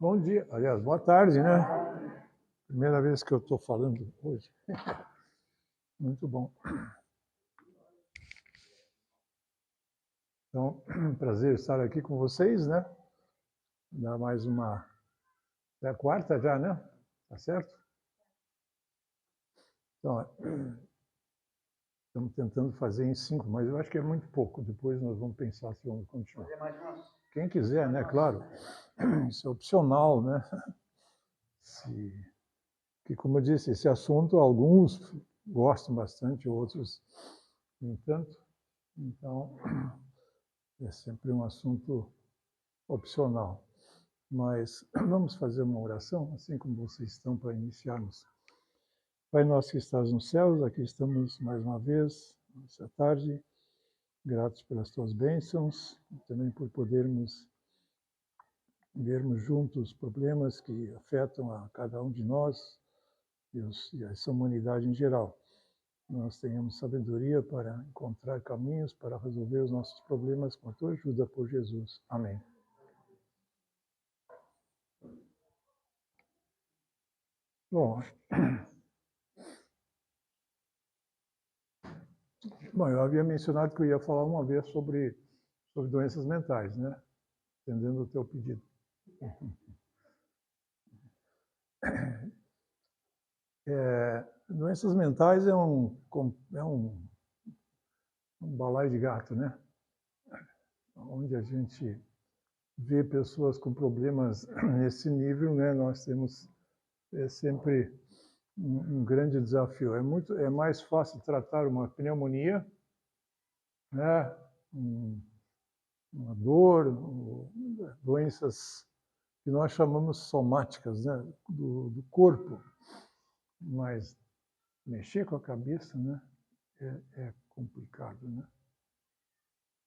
Bom dia, aliás, boa tarde, né? Primeira vez que eu estou falando hoje. Muito bom. Então, prazer estar aqui com vocês, né? Dá mais uma. É a quarta já, né? Tá certo? Então, estamos tentando fazer em 5, mas eu acho que é muito pouco. Depois nós vamos pensar se vamos continuar. Quem quiser, né? Claro. Isso é opcional, né? Que, como eu disse, esse assunto, alguns gostam bastante, outros nem tanto. Então, é sempre um assunto opcional. Mas vamos fazer uma oração, assim como vocês estão para iniciarmos. Pai nosso que estás nos céus, aqui estamos mais uma vez, nessa tarde, gratos pelas tuas bênçãos, também por podermos vermos juntos problemas que afetam a cada um de nós e essa humanidade em geral. Nós tenhamos sabedoria para encontrar caminhos para resolver os nossos problemas com a tua ajuda por Jesus. Amém. Bom, eu havia mencionado que eu ia falar uma vez sobre doenças mentais, né? Atendendo o teu pedido. Doenças mentais é um balaio de gato, né? Onde a gente vê pessoas com problemas nesse nível, né? Nós temos sempre um grande desafio. É mais fácil tratar uma pneumonia, né? Uma dor, doenças que nós chamamos somáticas, né? do corpo, mas mexer com a cabeça, né? É complicado, né?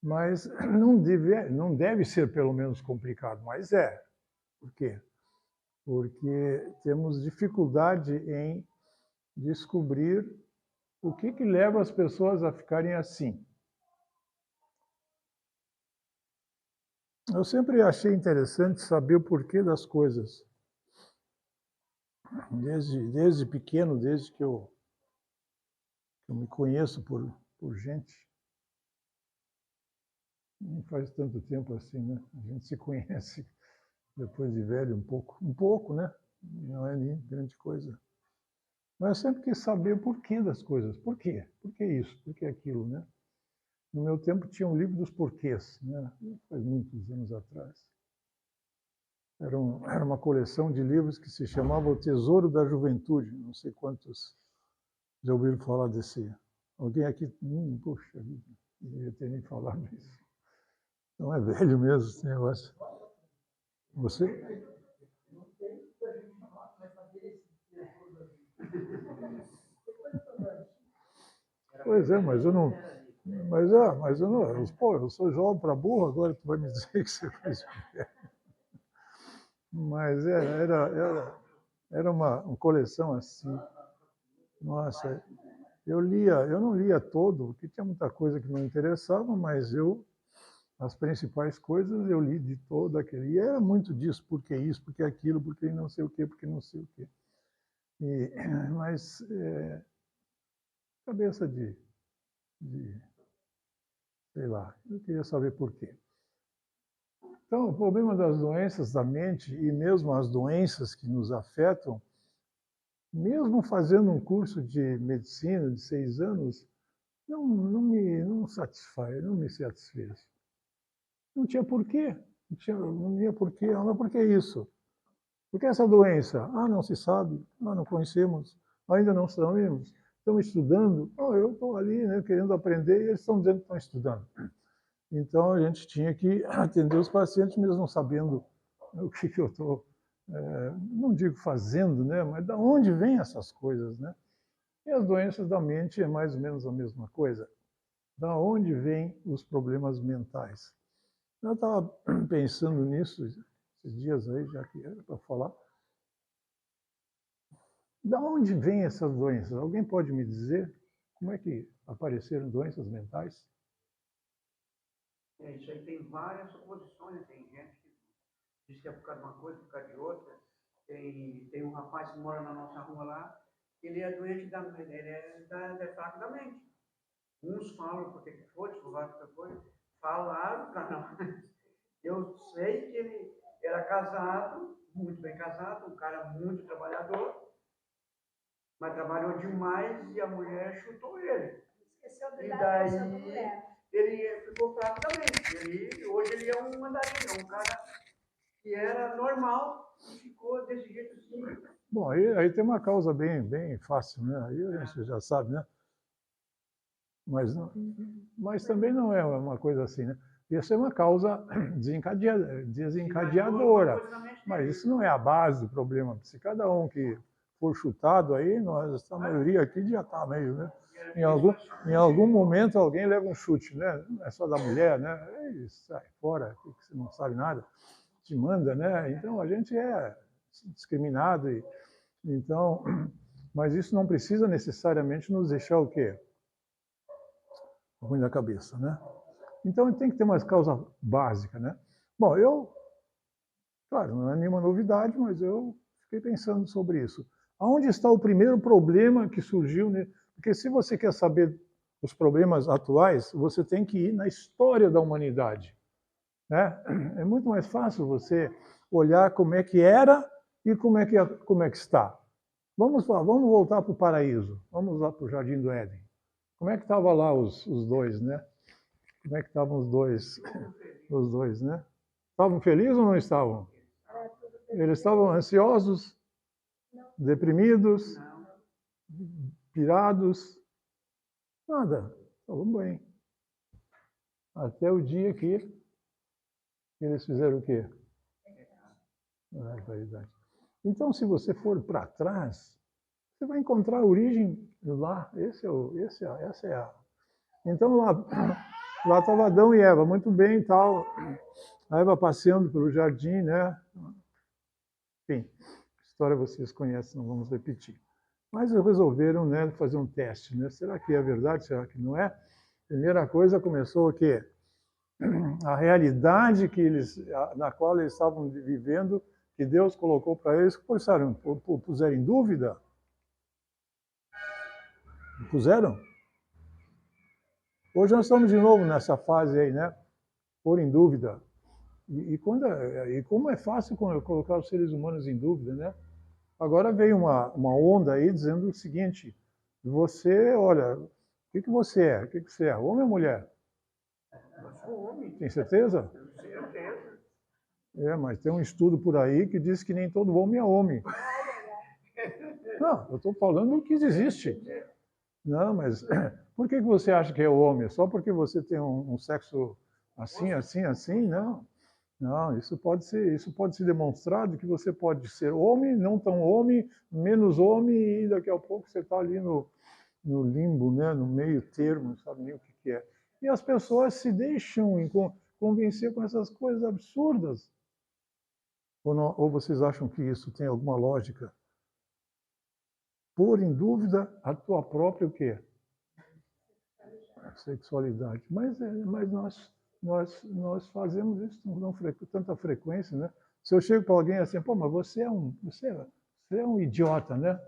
Mas não deve ser pelo menos complicado, mas é. Por quê? Porque temos dificuldade em descobrir o que leva as pessoas a ficarem assim. Eu sempre achei interessante saber o porquê das coisas. Desde pequeno, desde que eu me conheço por gente. Não faz tanto tempo assim, né? A gente se conhece depois de velho um pouco, né? Não é nem grande coisa. Mas eu sempre quis saber o porquê das coisas. Por quê? Por que isso? Por que aquilo, né? No meu tempo tinha um livro dos porquês, né? Faz muitos anos atrás. Era uma coleção de livros que se chamava O Tesouro da Juventude. Não sei quantos já ouviram falar desse. Alguém aqui? Poxa vida, não devia ter nem falado isso. Não é velho mesmo esse negócio. Você? Pois é, mas eu não. Mas eu não. Pô, eu sou jovem para burro, agora tu vai me dizer que você faz. Mas era uma coleção assim. Nossa, eu não lia todo, porque tinha muita coisa que não interessava, mas as principais coisas eu li de todo aquele. E era muito disso, porque isso, porque aquilo, porque não sei o quê, porque não sei o quê. Mas cabeça de, sei lá, eu queria saber por quê. Então, o problema das doenças da mente e mesmo as doenças que nos afetam, mesmo fazendo um curso de medicina de 6 anos, não satisfaz, não me satisfez. Não tinha porquê, não tinha porquê. Mas por que isso? Por que essa doença? Não se sabe, não conhecemos, ainda não sabemos. Estão estudando, eu estou ali, né, querendo aprender, e eles estão dizendo que estão estudando. Então, a gente tinha que atender os pacientes, mesmo não sabendo o que eu estou, não digo fazendo, né, mas de onde vêm essas coisas, né? E as doenças da mente é mais ou menos a mesma coisa. Da onde vêm os problemas mentais? Eu estava pensando nisso esses dias aí, já que era para falar. Da onde vêm essas doenças? Alguém pode me dizer como é que apareceram doenças mentais? Isso aí tem várias suposições. Tem gente que diz que é por causa de uma coisa, por causa de outra. Tem um rapaz que mora na nossa rua lá, ele é doente é fraco da mente. Uns falam porque que foi, descobriram que foi, falaram para nós. Eu sei que ele era casado, muito bem casado, um cara muito trabalhador, mas trabalhou demais e a mulher chutou ele. Esqueceu de E dar daí atenção pra mulher. ele ficou fraco da mente. Hoje ele é um mandarim, é um cara que era normal e ficou desse jeito assim. Bom, aí tem uma causa bem fácil, né? Aí a gente já sabe, né? Mas também não é uma coisa assim, né? Isso é uma causa desencadeadora, mas isso não é a base do problema. Se cada um que for chutado aí, a maioria aqui já está meio, né? Em algum momento alguém leva um chute, né? Não é só da mulher, né? E sai fora, que você não sabe nada, te manda, né? Então a gente é discriminado, então, mas isso não precisa necessariamente nos deixar o quê? Ruim da cabeça, né? Então tem que ter uma causa básica, né? Bom, claro, não é nenhuma novidade, mas eu fiquei pensando sobre isso. Aonde está o primeiro problema que surgiu, né? Porque se você quer saber os problemas atuais, você tem que ir na história da humanidade, né? É muito mais fácil você olhar como é que era e como é que está. Vamos voltar para o paraíso, vamos lá para o Jardim do Éden. Como é que estavam lá os dois, né? Como é que estavam os dois, né? Estavam felizes ou não estavam? Eles estavam ansiosos, deprimidos, pirados, nada, estavam bem. Até o dia que eles fizeram o quê? Verdade. Então, se você for para trás, você vai encontrar a origem lá. Essa é a. Então lá estava Adão e Eva, muito bem e tal. A Eva passeando pelo jardim, né? Enfim, a história vocês conhecem, não vamos repetir. Mas resolveram, né, fazer um teste, né? Será que é verdade? Será que não é? Primeira coisa começou o quê? A realidade na qual eles estavam vivendo, que Deus colocou para eles, puseram em dúvida? Puseram? Hoje nós estamos de novo nessa fase aí, né? Pôr em dúvida. E como é fácil colocar os seres humanos em dúvida, né? Agora veio uma onda aí dizendo o seguinte: você, olha, o que você é? O que você é? Homem ou mulher? Eu sou homem. Tem certeza? Certeza. Mas tem um estudo por aí que diz que nem todo homem é homem. Não, eu estou falando que existe. Não, mas por que você acha que é homem? Só porque você tem um sexo assim, assim, assim? Não. Não, isso pode ser demonstrado que você pode ser homem, não tão homem, menos homem, e daqui a pouco você está ali no limbo, né? No meio termo, não sabe nem o que é. E as pessoas se deixam convencer com essas coisas absurdas. Ou vocês acham que isso tem alguma lógica? Pôr em dúvida a tua própria o quê? Sexualidade. Mas nós fazemos isso com tanta frequência, né? Se eu chego para alguém assim, pô, mas você é um idiota, né?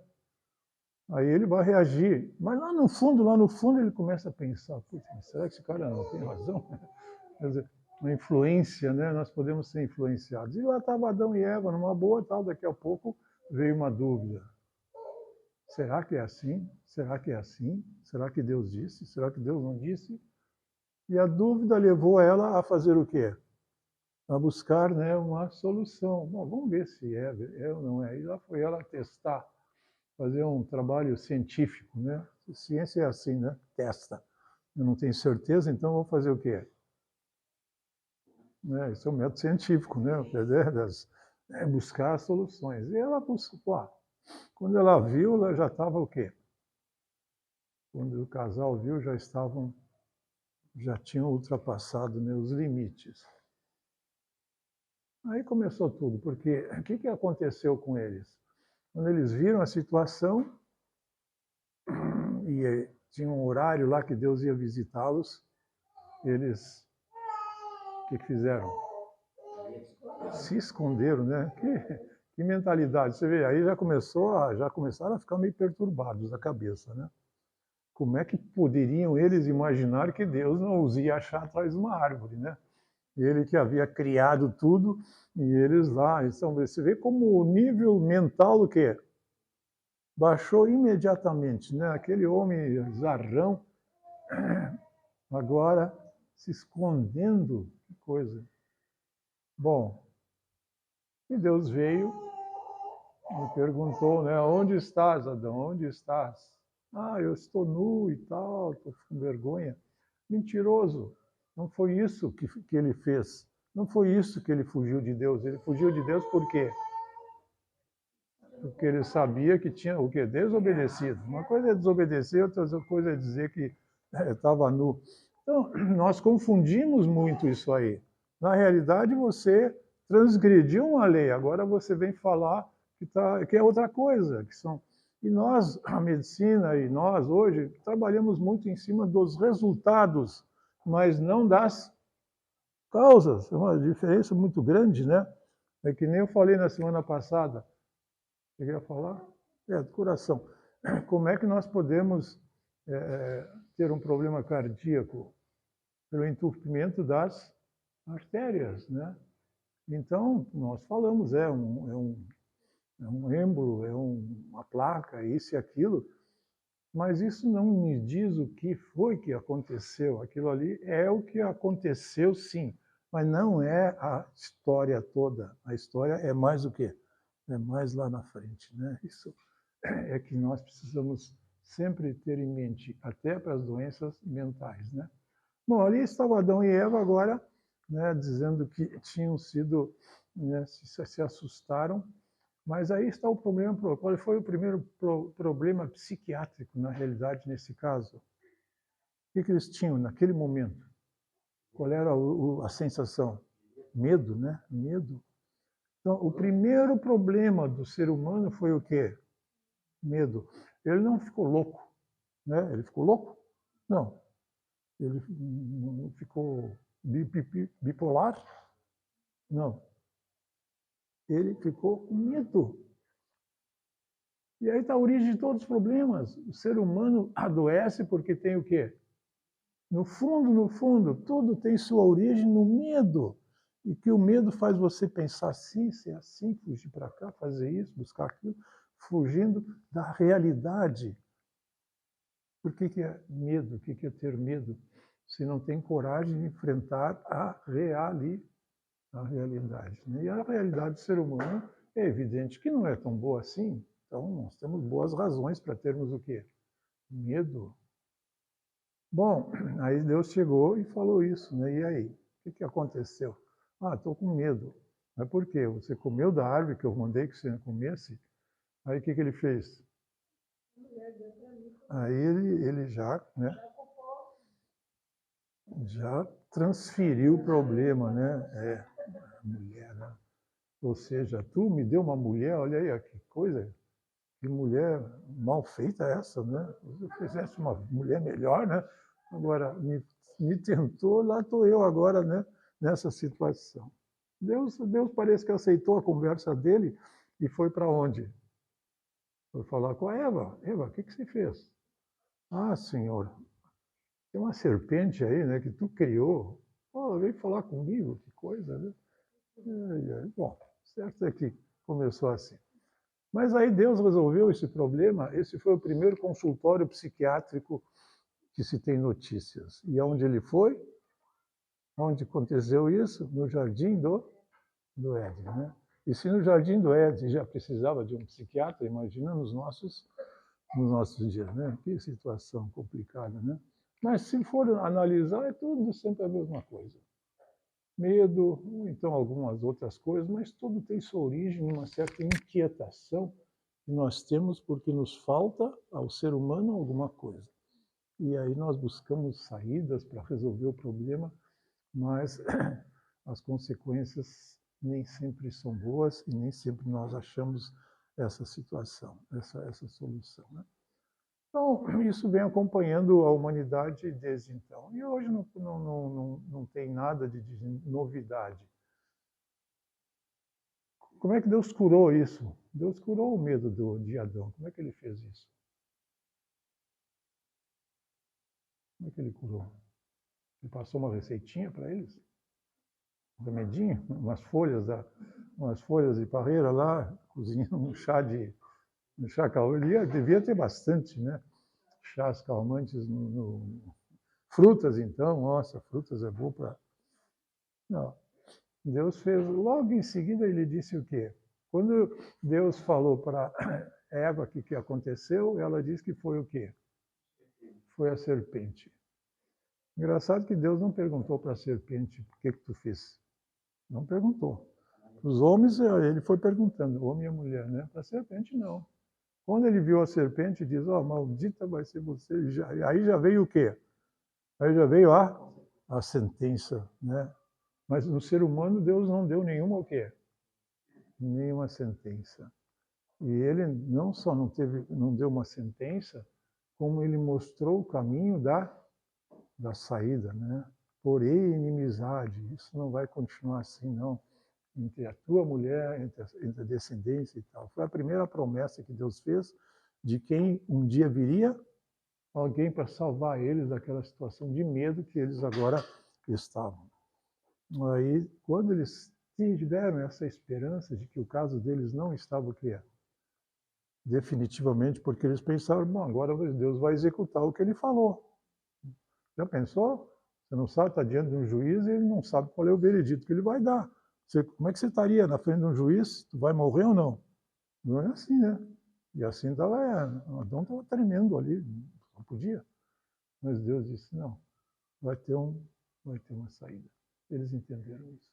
Aí ele vai reagir. Mas lá no fundo ele começa a pensar, putz, será que esse cara não tem razão? Quer dizer, uma influência, né? Nós podemos ser influenciados. E lá estava Adão e Eva, numa boa, tal, daqui a pouco veio uma dúvida. Será que é assim? Será que é assim? Será que Deus disse? Será que Deus não disse? E a dúvida levou ela a fazer o quê? A buscar, né, uma solução. Bom, vamos ver se é ou não é. E lá foi ela testar, fazer um trabalho científico, né? Ciência é assim, né? Testa. Eu não tenho certeza, então vou fazer o quê? Isso é um método científico, né? Buscar soluções. E ela buscou. Quando ela viu, ela já estava o quê? Quando o casal viu, já tinham ultrapassado, né, os limites. Aí começou tudo, porque o que aconteceu com eles? Quando eles viram a situação, e tinha um horário lá que Deus ia visitá-los, eles, o que fizeram? Se esconderam, né? Que mentalidade. Você vê, aí já começaram a ficar meio perturbados da cabeça, né? Como é que poderiam eles imaginar que Deus não os ia achar atrás de uma árvore, né? Ele que havia criado tudo e eles lá. Então, você vê como o nível mental o quê? Baixou imediatamente, né? Aquele homem zarrão, agora se escondendo, que coisa. Bom, e Deus veio e perguntou, né? Onde estás, Adão? Onde estás? Ah, eu estou nu e tal, estou com vergonha. Mentiroso. Não foi isso que ele fez. Não foi isso que ele fugiu de Deus. Ele fugiu de Deus por quê? Porque ele sabia que tinha o quê? Desobedecido. Uma coisa é desobedecer, outra coisa é dizer que estava nu. Então, nós confundimos muito isso aí. Na realidade, você transgrediu uma lei, agora você vem falar que é outra coisa. E nós, a medicina e nós hoje, trabalhamos muito em cima dos resultados, mas não das causas. É uma diferença muito grande, né? É que nem eu falei na semana passada. Cheguei a falar? Do coração. Como é que nós podemos ter um problema cardíaco? Pelo entupimento das artérias, né? Então, nós falamos, é um êmbolo, uma placa, isso e aquilo, mas isso não me diz o que foi que aconteceu. Aquilo ali é o que aconteceu, sim, mas não é a história toda. A história é mais o quê? É mais lá na frente, né? Isso é que nós precisamos sempre ter em mente, até para as doenças mentais, né? Bom, ali estava Adão e Eva agora, né, dizendo que tinham sido, né, se assustaram, mas aí está o problema. Qual foi o primeiro problema psiquiátrico, na realidade, nesse caso? O que eles tinham naquele momento? Qual era a sensação? Medo, né? Medo. Então, o primeiro problema do ser humano foi o quê? Medo. Ele não ficou louco, né? Ele ficou louco? Não. Ele não ficou bipolar? Não. Ele ficou com medo. E aí está a origem de todos os problemas. O ser humano adoece porque tem o quê? No fundo, tudo tem sua origem no medo. E que o medo faz você pensar assim, ser assim, fugir para cá, fazer isso, buscar aquilo, fugindo da realidade. Por que é medo? O que é ter medo? Se não tem coragem de enfrentar a realidade. Né? E a realidade do ser humano é evidente que não é tão boa assim. Então, nós temos boas razões para termos o quê? Medo. Bom, aí Deus chegou e falou isso, né? E aí? O que aconteceu? Ah, estou com medo. Mas por quê? Você comeu da árvore que eu mandei que você não comesse? Aí o que ele fez? Aí ele já, né? Já transferiu o problema, né? Mulher, né? Ou seja, tu me deu uma mulher, olha aí, que coisa, que mulher mal feita essa, né? Se eu fizesse uma mulher melhor, né? Agora, me tentou, lá estou eu agora, né? Nessa situação. Deus parece que aceitou a conversa dele e foi para onde? Foi falar com a Eva. Eva, o que você fez? Ah, Senhor, tem uma serpente aí, né, que tu criou. Oh, veio falar comigo, que coisa, né? Bom, certo é que começou assim. Mas aí Deus resolveu esse problema. Esse foi o primeiro consultório psiquiátrico que se tem notícias. E aonde ele foi? Onde aconteceu isso? No Jardim do Éden, né? E se no Jardim do Éden já precisava de um psiquiatra, imagina nos nossos dias, né? Que situação complicada, né? Mas se for analisar, é tudo sempre a mesma coisa. Medo, ou então algumas outras coisas, mas tudo tem sua origem numa certa inquietação que nós temos porque nos falta ao ser humano alguma coisa. E aí nós buscamos saídas para resolver o problema, mas as consequências nem sempre são boas e nem sempre nós achamos essa situação, essa solução. Né? Então, isso vem acompanhando a humanidade desde então. E hoje não tem nada de novidade. Como é que Deus curou isso? Deus curou o medo de Adão. Como é que ele fez isso? Como é que ele curou? Ele passou uma receitinha para eles? Um remedinho? Umas folhas de parreira lá, cozinhando um chá calmante. Devia ter bastante, né? Chás calmantes. Frutas, então. Nossa, frutas é bom para... Não. Deus fez... Logo em seguida ele disse o quê? Quando Deus falou para Eva o que aconteceu, ela disse que foi o quê? Foi a serpente. Engraçado que Deus não perguntou para a serpente por que tu fez. Não perguntou. Os homens, ele foi perguntando, o homem e a mulher, né? Para a serpente, não. Quando ele viu a serpente, diz, maldita vai ser você. Aí já veio o quê? Aí já veio a sentença, né? Mas no ser humano, Deus não deu nenhuma o quê? Nenhuma sentença. E ele não só não deu uma sentença, como ele mostrou o caminho da saída, né? Porém, inimizade, isso não vai continuar assim, não, entre a tua mulher, entre a descendência e tal. Foi a primeira promessa que Deus fez de quem um dia viria alguém para salvar eles daquela situação de medo que eles agora estavam. Aí, quando eles tiveram essa esperança de que o caso deles não estava o que é, definitivamente, porque eles pensaram, bom, agora Deus vai executar o que ele falou. Já pensou? Você não sabe, está diante de um juiz e ele não sabe qual é o veredito que ele vai dar. Como é que você estaria na frente de um juiz? Tu vai morrer ou não? Não é assim, né? E assim Adão estava tremendo ali, não podia. Mas Deus disse, não, vai ter uma saída. Eles entenderam isso.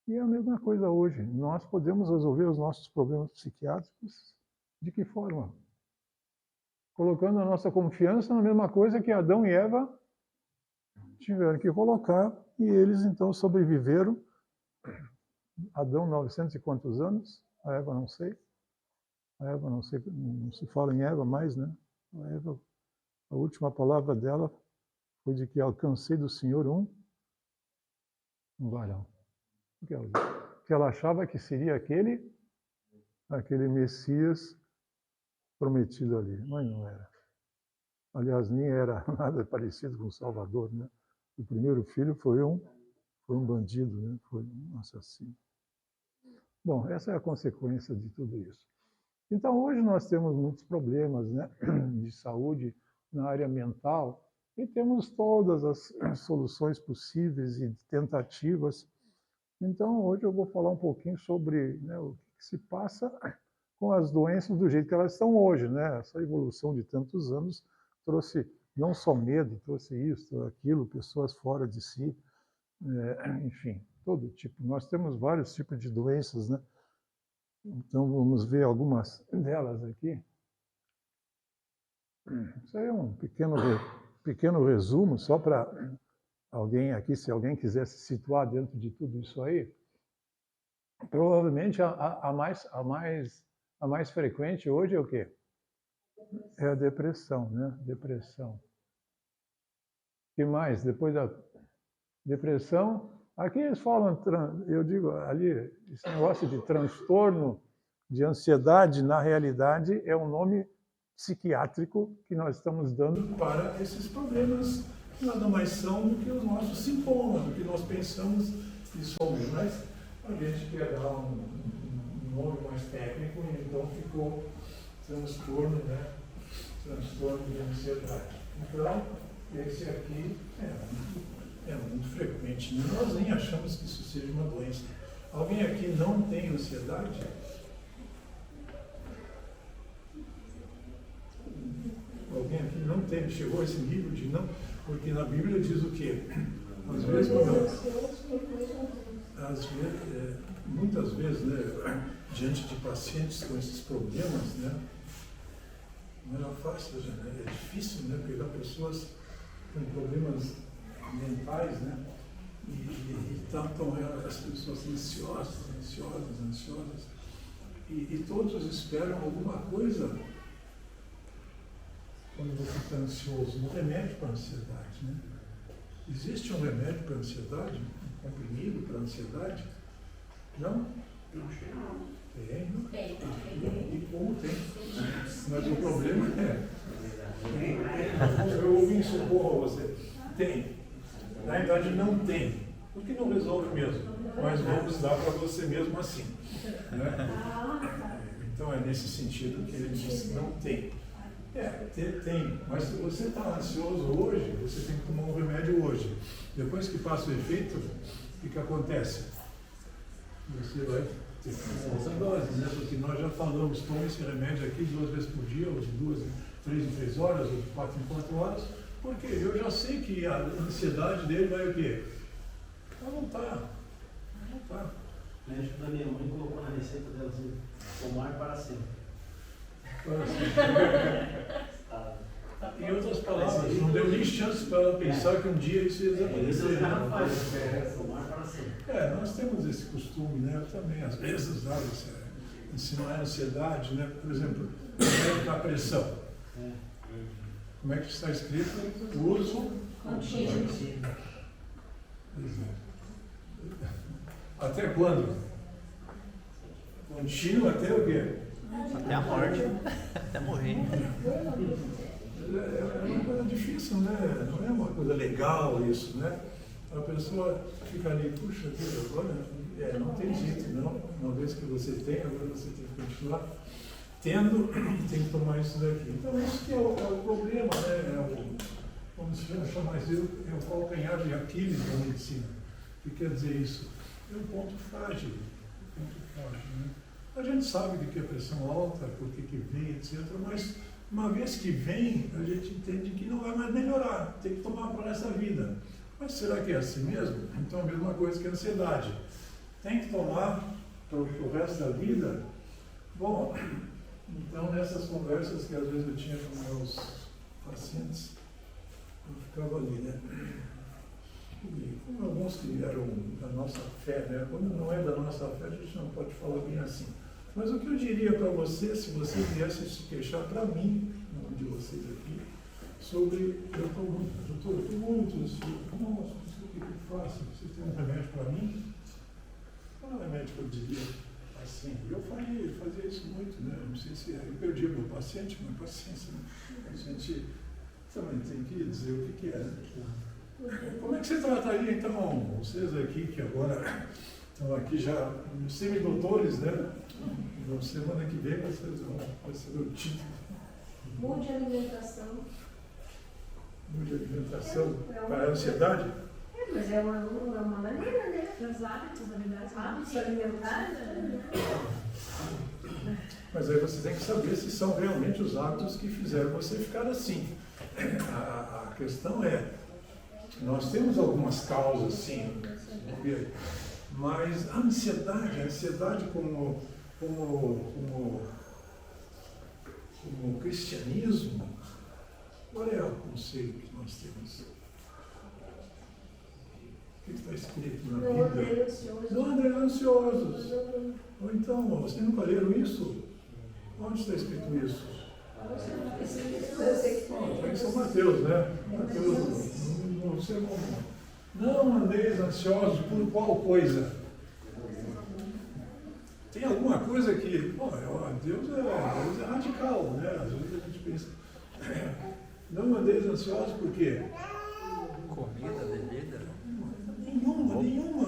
E é a mesma coisa hoje. Nós podemos resolver os nossos problemas psiquiátricos de que forma? Colocando a nossa confiança na mesma coisa que Adão e Eva tiveram que colocar, e eles então sobreviveram. Adão, 900 e quantos anos? A Eva, não sei. A Eva, não sei, não se fala em Eva mais, né? A Eva, a última palavra dela foi de que alcancei do Senhor um varão. Que ela achava que seria aquele Messias prometido ali, mas não era. Aliás, nem era nada parecido com o Salvador, né? O primeiro filho foi um bandido, né? Foi um assassino. Bom, essa é a consequência de tudo isso. Então, hoje nós temos muitos problemas, né, de saúde na área mental e temos todas as soluções possíveis e tentativas. Então, hoje eu vou falar um pouquinho sobre, né, o que se passa com as doenças do jeito que elas estão hoje, né? Essa evolução de tantos anos trouxe não só medo, trouxe isso, aquilo, pessoas fora de si, enfim, todo tipo. Nós temos vários tipos de doenças, né? Então, vamos ver algumas delas aqui. Isso aí é um pequeno resumo, só para alguém aqui, se alguém quiser se situar dentro de tudo isso aí. Provavelmente a mais frequente hoje é o quê? É a depressão, né? Depressão. O que mais? Depois da depressão, aqui eles falam, eu digo ali, esse negócio de transtorno de ansiedade, na realidade, é um nome psiquiátrico que nós estamos dando para esses problemas que nada mais são do que os nossos sintomas, do que nós pensamos e somos. Mas a gente quer dar um nome mais técnico e então ficou transtorno, né? Transtorno de ansiedade. Então, esse aqui é muito frequente. Nós nem achamos que isso seja uma doença. Alguém aqui não tem ansiedade? Alguém aqui não tem, chegou a esse nível de não? Porque na Bíblia diz o quê? Às vezes, muitas vezes, né, diante de pacientes com esses problemas, né, não era fácil, né, é difícil, né, pegar pessoas com problemas mentais, né, e estão as pessoas ansiosas, e todos esperam alguma coisa quando você está ansioso, um remédio para a ansiedade, né? Existe um remédio para a ansiedade? Um comprimido para a ansiedade? Não? Acho que não. Tem. E como tem. Mas o problema é. Eu ouvi em socorro a você. Tem. Na verdade, não tem. Porque não resolve mesmo. Mas vamos dar para você mesmo assim. Né? Então é nesse sentido que ele disse: não tem. Tem. Mas se você está ansioso hoje, você tem que tomar um remédio hoje. Depois que passa o efeito, o que acontece? Você vai ter que tomar outra dose, né? Porque nós já falamos, toma esse remédio aqui 2 vezes por dia, ou de 2, 3 em 3 horas, ou de 4 em 4 horas, porque eu já sei que a ansiedade dele vai o quê? Vai voltar. O médico da minha mãe colocou na receita dela assim: tomar para sempre. Em outras palavras, não deu nem chance para ela pensar que um dia isso ia desaparecer. Tomar para sempre. Nós temos esse costume, né? Eu também, às vezes, ensinar a ansiedade, né? Por exemplo, a pressão. Como é que está escrito? Uso contínuo. Até quando? Contínuo até o quê? Até a morte, até morrer. É uma coisa difícil, né? Não é uma coisa legal isso, né? A pessoa fica ali, puxa vida, agora não tem jeito, não. Uma vez que você tem, agora você tem que continuar tendo, tem que tomar isso daqui. Então, isso que é o problema, né? Como se chama isso, é o calcanhar de Aquiles da medicina. O que quer dizer isso? É um ponto frágil. Né? A gente sabe que é pressão alta, por que vem, etc. Mas, uma vez que vem, a gente entende que não vai mais melhorar. Tem que tomar para essa vida. Mas será que é assim mesmo? Então, a mesma coisa que a ansiedade. Tem que tomar para o resto da vida? Bom, então, nessas conversas que às vezes eu tinha com meus pacientes, eu ficava ali, né? E como alguns que eram da nossa fé, né? Quando não é da nossa fé, a gente não pode falar bem assim. Mas o que eu diria para você, se você viesse se queixar para mim, um de vocês aqui, sobre eu estou muito ansioso, nossa, não sei o que eu faço, vocês têm um remédio para mim? Qual é o remédio que eu diria assim? Eu fazia isso muito, né? Não sei se eu perdi o meu paciente, mas paciência, né? A gente também tem que dizer o que é, né? Como é que você trataria, então, vocês aqui que agora estão aqui já semidoutores, né? Na semana que vem vocês vão receber o título. Mude a alimentação. Mude a alimentação para a ansiedade? Mas é uma maneira, né? Os hábitos, na verdade. Hábitos alimentares. Mas aí você tem que saber se são realmente os hábitos que fizeram você ficar assim. A questão é, nós temos algumas causas, sim, mas a ansiedade como cristianismo, qual é o conselho que nós temos? O que está escrito na Bíblia? Não andem ansiosos. Ou então, vocês nunca leram isso? Onde está escrito isso? Está em São Mateus, né? Mateus, não andeis ansiosos por qual coisa? Tem alguma coisa que... Deus é radical, né? Às vezes a gente pensa... Não andeis ansiosos por quê? Comida, bebida? Nenhuma.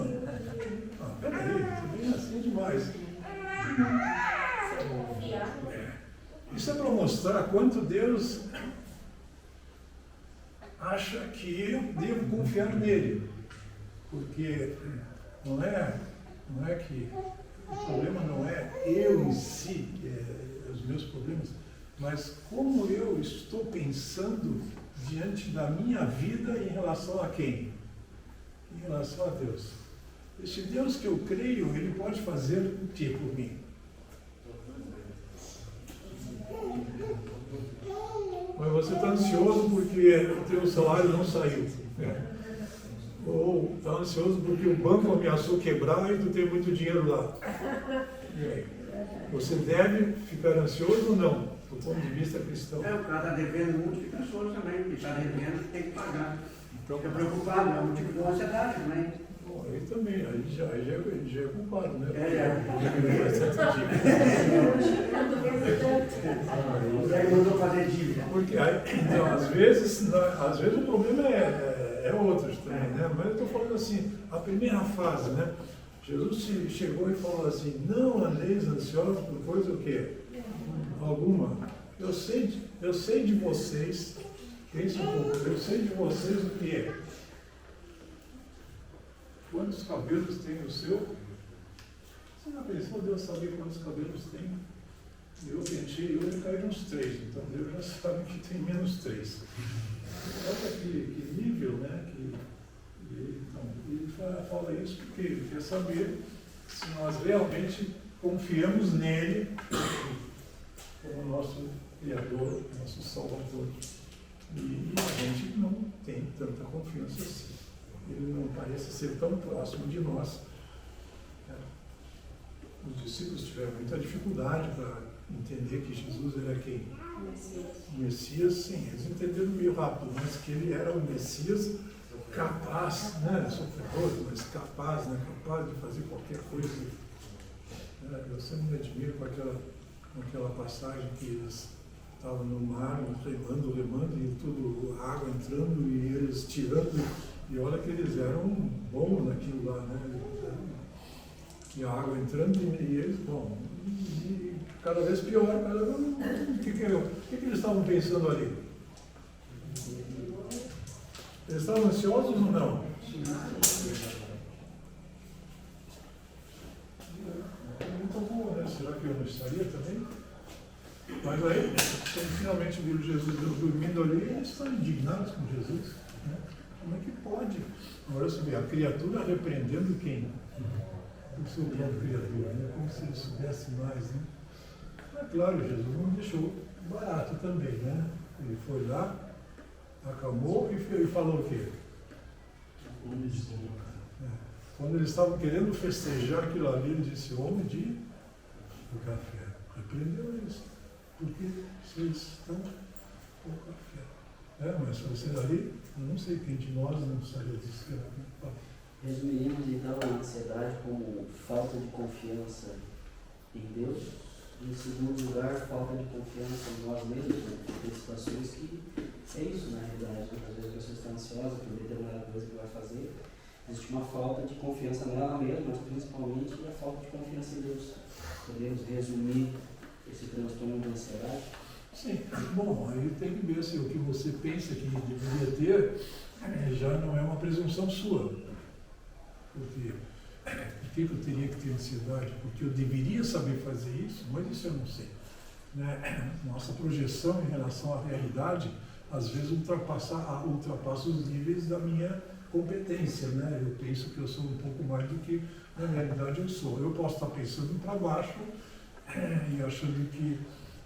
Peraí, também é assim demais. Isso é para mostrar quanto Deus acha que eu devo confiar nele. Porque não é que o problema não é eu em si, os meus problemas, mas como eu estou pensando diante da minha vida em relação a quem? Em relação a Deus. Esse Deus que eu creio, ele pode fazer o que por mim? Mas você está ansioso porque o teu salário não saiu. Ou está ansioso porque o banco ameaçou quebrar e tu tem muito dinheiro lá. E aí? Você deve ficar ansioso ou não, do ponto de vista cristão? O cara está devendo muito, fica ansioso também, porque está devendo, tem que pagar. Fica preocupado, é um tipo de ansiedade também. Bom, aí também, ele já é culpado, né? Ele mandou fazer dívida. Porque, então, às vezes o problema é outros também, né? Mas eu estou falando assim, a primeira fase, né? Jesus chegou e falou assim, não andeis ansiosos por coisa o quê? Alguma. Eu sei de vocês, pense um pouco, eu sei de vocês o que é. Quantos cabelos tem o seu? Você já pensou Deus saber quantos cabelos tem? Eu pensei, hoje caiu uns 3, então Deus já sabe que tem menos 3. Olha que nível, né? Então, ele fala isso porque ele quer saber se nós realmente confiamos nele como nosso Criador, nosso Salvador. E a gente não tem tanta confiança assim. Ele não parece ser tão próximo de nós. Os discípulos tiveram muita dificuldade para entender que Jesus era quem? O Messias, sim, eles entenderam meio rápido, mas que ele era o Messias capaz, né? Sofredor, mas capaz, né? Capaz de fazer qualquer coisa. Eu sempre me admiro com aquela passagem que eles estavam no mar, remando, e tudo, a água entrando e eles tirando, e olha que eles eram bons naquilo lá, né? E a água entrando e eles, bom, e cada vez pior, o que eles estavam pensando ali? Eles estavam ansiosos ou não? Então, bom, né? Será que eu não estaria também? Mas aí, quando finalmente viram Jesus dormindo ali, eles estão indignados com Jesus. Né? Como é que pode? Agora você vê, a criatura repreendendo quem? O seu próprio Criador, né? Como se ele soubesse mais. Né? Mas claro, Jesus não deixou barato também. Né? Ele foi lá, acalmou e falou o quê? Quando eles estavam querendo festejar aquilo ali, ele disse, homem de café. Repreendeu eles. Porque vocês estão com café. Mas se vocês ali, eu não sei quem de nós não sabia disso. Resumiríamos então a ansiedade como falta de confiança em Deus. Em segundo lugar, falta de confiança em nós mesmos, né? Tem situações que é isso na realidade. Às vezes a pessoa está ansiosa por determinada coisa que vai fazer. Existe uma falta de confiança nela mesma, mas principalmente a falta de confiança em Deus. Podemos resumir esse transtorno de ansiedade? Sim, bom, aí tem que ver se o que você pensa que deveria ter já não é uma presunção sua. Porque por que eu teria que ter ansiedade? Porque eu deveria saber fazer isso, mas isso eu não sei. Né? Nossa projeção em relação à realidade, às vezes ultrapassa os níveis da minha competência. Né? Eu penso que eu sou um pouco mais do que na realidade eu sou. Eu posso estar pensando para baixo e achando que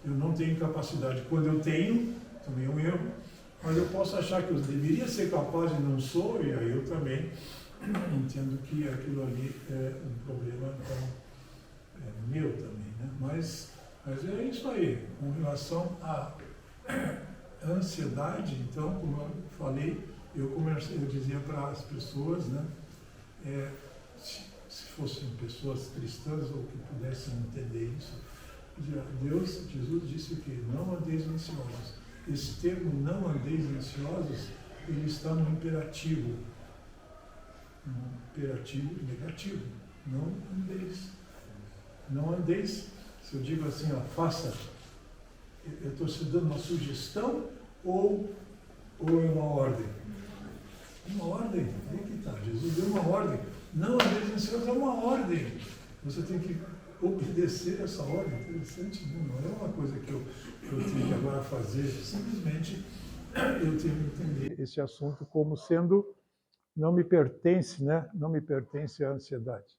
eu não tenho capacidade. Quando eu tenho, também é um erro, mas eu posso achar que eu deveria ser capaz e não sou, e aí eu também entendo que aquilo ali é um problema então, meu também. Né? Mas é isso aí. Com relação à ansiedade, então, como eu falei, eu dizia para as pessoas, né, se fossem pessoas cristãs ou que pudessem entender isso, Jesus disse o quê? Não andeis ansiosos. Esse termo não andeis ansiosos, ele está no imperativo. Um imperativo negativo. Não andeis. Não andeis. Se eu digo assim, ó, faça, eu estou te dando uma sugestão ou é uma ordem? Uma ordem. Aí que está. Jesus deu uma ordem. Não andeis ansiosos é uma ordem. Você tem que obedecer essa ordem. Interessante, não é uma coisa que eu tenho que agora fazer. Simplesmente eu tenho que entender esse assunto como sendo não me pertence, né? Não me pertence a ansiedade.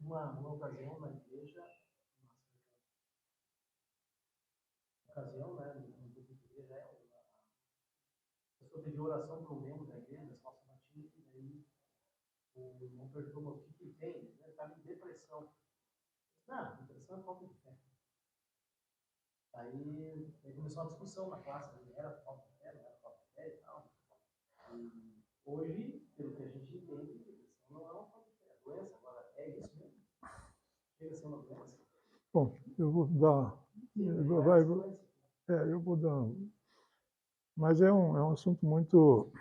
Uma ocasião na igreja, né, no grupo de igreja, a pessoa pediu oração para um membro da igreja, da Salsa Batista, e daí o irmão perguntou o que tem, ele estava em depressão. Não, depressão é falta de fé. Aí começou uma discussão na classe, era falta de fé, não era falta de fé e tal. E hoje, pelo que a gente entende, depressão não doença, agora é isso mesmo? Chega a ser uma doença? Bom, eu vou dar. Eu vou dar. Mas é um assunto muito.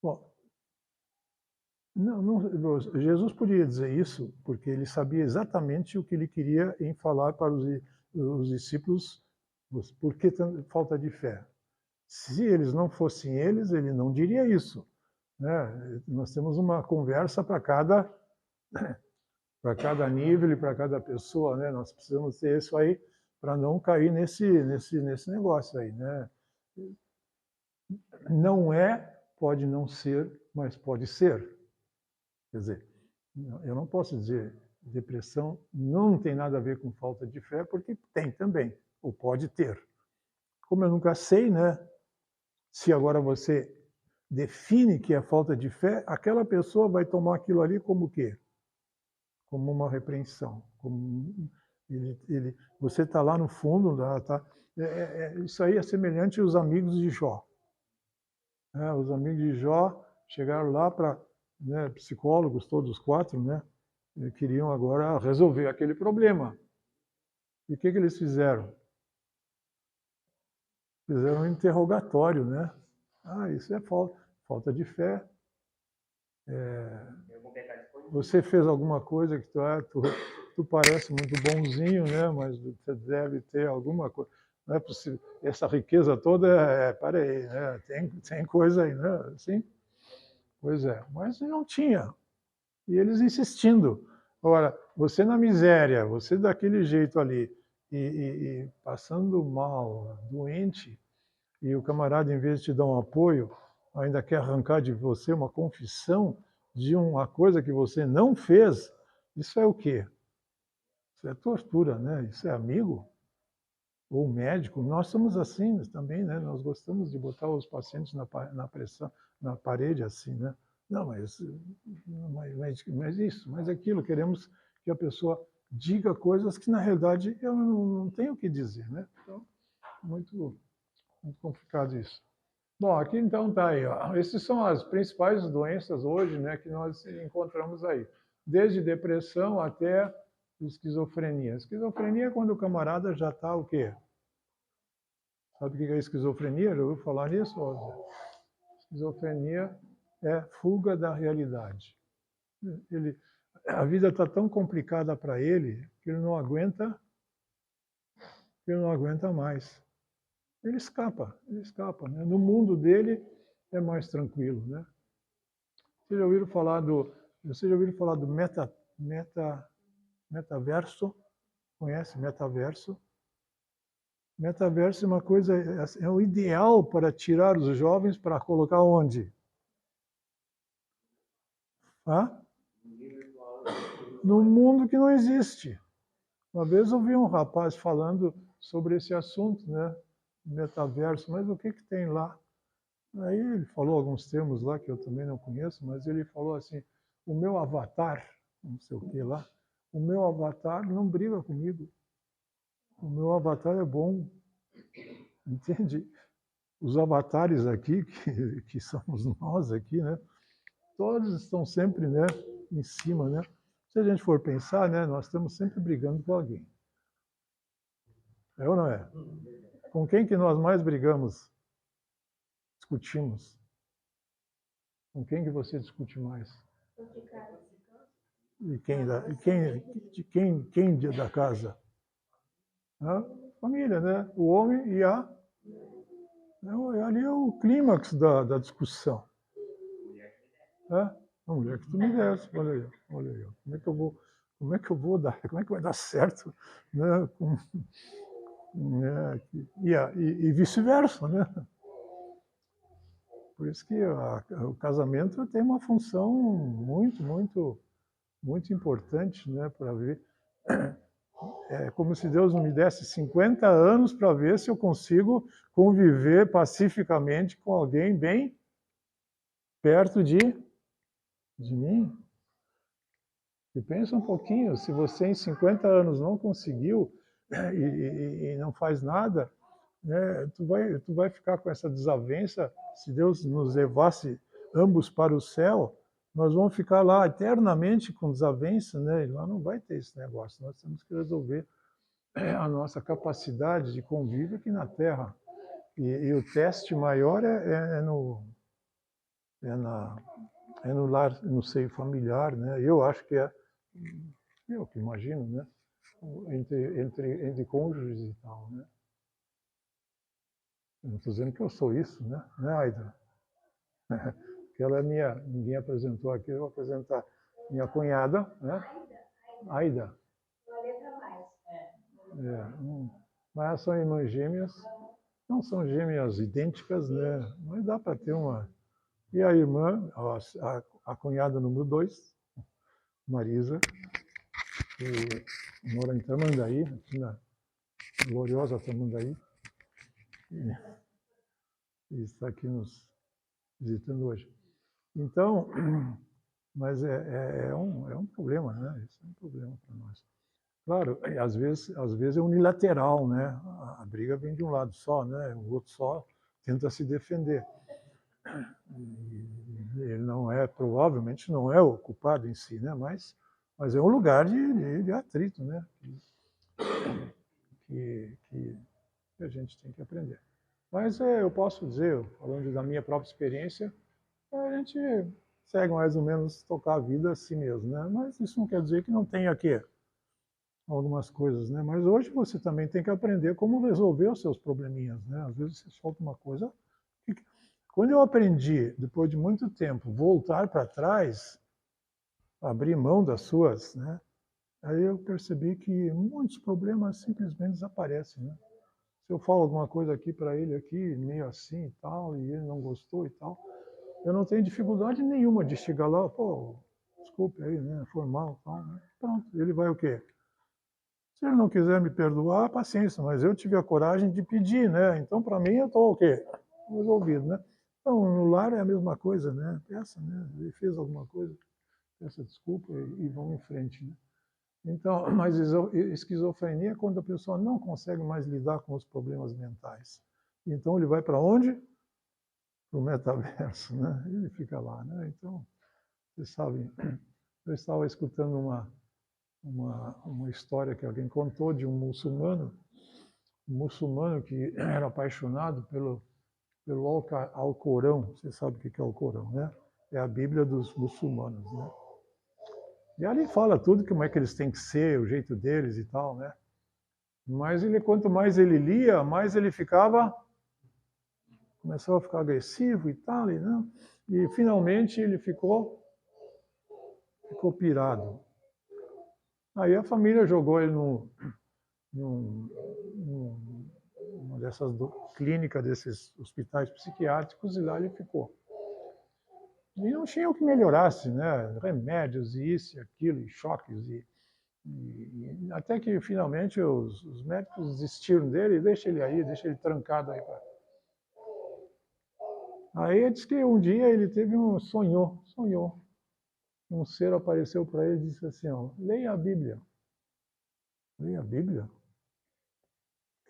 Bom, Jesus podia dizer isso porque ele sabia exatamente o que ele queria em falar para os discípulos, por que falta de fé. Se eles não fossem eles, ele não diria isso. Né? Nós temos uma conversa para cada nível e para cada pessoa. Né? Nós precisamos ter isso aí para não cair nesse negócio aí. Né? Não é, pode não ser, mas pode ser. Quer dizer, eu não posso dizer depressão não tem nada a ver com falta de fé, porque tem também, ou pode ter. Como eu nunca sei, né? Se agora você define que é falta de fé, aquela pessoa vai tomar aquilo ali como o quê? Como uma repreensão. Como você está lá no fundo, isso aí é semelhante aos amigos de Jó. Os amigos de Jó chegaram lá para, né, psicólogos, todos os 4, né, queriam agora resolver aquele problema. E o que eles fizeram? Fizeram um interrogatório, né? Isso é falta de fé. Você fez alguma coisa que tu parece muito bonzinho, né? Mas você deve ter alguma coisa. Não é possível. Essa riqueza toda, peraí, né? Tem coisa aí, né? Assim? Pois é, mas não tinha. E eles insistindo. Agora, você na miséria, você daquele jeito ali, e passando mal, doente, e o camarada, em vez de te dar um apoio, ainda quer arrancar de você uma confissão de uma coisa que você não fez, isso é o quê? Isso é tortura, né? Isso é amigo? Ou médico? Nós somos assim também, né? Nós gostamos de botar os pacientes na pressão, na parede assim, né? Não, mas isso, mas aquilo, queremos que a pessoa diga coisas que, na realidade, eu não tenho o que dizer, né? Então, muito complicado isso. Bom, aqui então está aí. Ó. Essas são as principais doenças hoje, né, que nós encontramos aí. Desde depressão até esquizofrenia. Esquizofrenia é quando o camarada já está o quê? Sabe o que é esquizofrenia? Já ouviu falar nisso? Esquizofrenia é fuga da realidade. A vida está tão complicada para ele que ele não aguenta mais. Ele escapa. Né? No mundo dele é mais tranquilo. Né? Vocês já ouviram falar do metaverso? Conhece metaverso? Metaverso é uma coisa, é o ideal para tirar os jovens para colocar onde? No mundo que não existe. Uma vez eu vi um rapaz falando sobre esse assunto, né? Metaverso, mas o que tem lá? Aí ele falou alguns termos lá que eu também não conheço, mas ele falou assim, o meu avatar, não sei o que lá, o meu avatar não briga comigo. O meu avatar é bom. Entende? Os avatares aqui, que somos nós aqui, né? Todos estão sempre, né, em cima, né? Se a gente for pensar, né, nós estamos sempre brigando com alguém. É ou não é? Com quem que nós mais brigamos? Discutimos. Com quem que você discute mais? E quem da casa? A família, né? O homem e ali é o clímax da discussão. A mulher que tu me desse, olha aí. Como é que eu vou dar? Como é que vai dar certo? Né? E vice-versa, né? Por isso que o casamento tem uma função muito, muito, muito importante, né, para ver. É como se Deus me desse 50 anos para ver se eu consigo conviver pacificamente com alguém bem perto de mim. E pensa um pouquinho, se você em 50 anos não conseguiu e não faz nada, né, tu vai ficar com essa desavença. Se Deus nos levasse ambos para o céu, nós vamos ficar lá eternamente com desavença, né? E lá não vai ter esse negócio. Nós temos que resolver a nossa capacidade de convívio aqui na Terra. E o teste maior é no lar, no seio familiar, né? Eu acho que eu que imagino, né? Entre cônjuges e tal, né? Eu não estou dizendo que eu sou isso, né? Né, Aida? Que ela é ninguém apresentou aqui, eu vou apresentar minha cunhada, né? Aida. Uma letra a mais. Mas elas são irmãs gêmeas, não são gêmeas idênticas, né? Mas dá para ter uma. E a irmã, a cunhada número 2, Marisa, que mora em Tamandaí, aqui na gloriosa Tamandaí, e está aqui nos visitando hoje. Então, mas é um problema, né? Isso é um problema para nós. Claro, às vezes é unilateral, né? A briga vem de um lado só, né? O outro só tenta se defender. E ele provavelmente não é o culpado em si, né? Mas é um lugar de atrito, né? Que a gente tem que aprender. Mas eu posso dizer, falando da minha própria experiência, a gente segue mais ou menos tocar a vida assim mesmo, né? Mas isso não quer dizer que não tenha aqui algumas coisas, né? Mas hoje você também tem que aprender como resolver os seus probleminhas, né? Às vezes você solta uma coisa. Quando eu aprendi, depois de muito tempo, voltar para trás, abrir mão das suas, né? Aí eu percebi que muitos problemas simplesmente desaparecem, né? Se eu falo alguma coisa aqui para ele aqui, meio assim e tal, e ele não gostou e tal, eu não tenho dificuldade nenhuma de chegar lá, pô, desculpe aí, né? Foi mal e tal, né? Pronto, ele vai o quê? Se ele não quiser me perdoar, paciência, mas eu tive a coragem de pedir, né? Então, para mim, eu estou o quê? Resolvido, né? Então, no lar é a mesma coisa, né? Peça, né? Ele fez alguma coisa, peça desculpa e vamos em frente, né? Então, mas esquizofrenia é quando a pessoa não consegue mais lidar com os problemas mentais. Então, ele vai para onde? Para o metaverso, né? Ele fica lá, né? Então, vocês sabem, eu estava escutando uma história que alguém contou de um muçulmano que era apaixonado pelo Alcorão. Você sabe o que é o Alcorão, né? É a Bíblia dos muçulmanos, né? E ali fala tudo como é que eles têm que ser, o jeito deles e tal, né? Mas quanto mais ele lia, mais ele começou a ficar agressivo e tal, né? E finalmente ele ficou pirado. Aí a família jogou ele numa dessas clínicas, desses hospitais psiquiátricos, e lá ele ficou. E não tinha o que melhorasse, né? Remédios e isso e aquilo, e choques, e até que finalmente os médicos desistiram dele, deixa ele trancado aí. Aí diz que um dia ele teve sonhou. Um ser apareceu para ele e disse assim, ó, leia a Bíblia. Leia a Bíblia?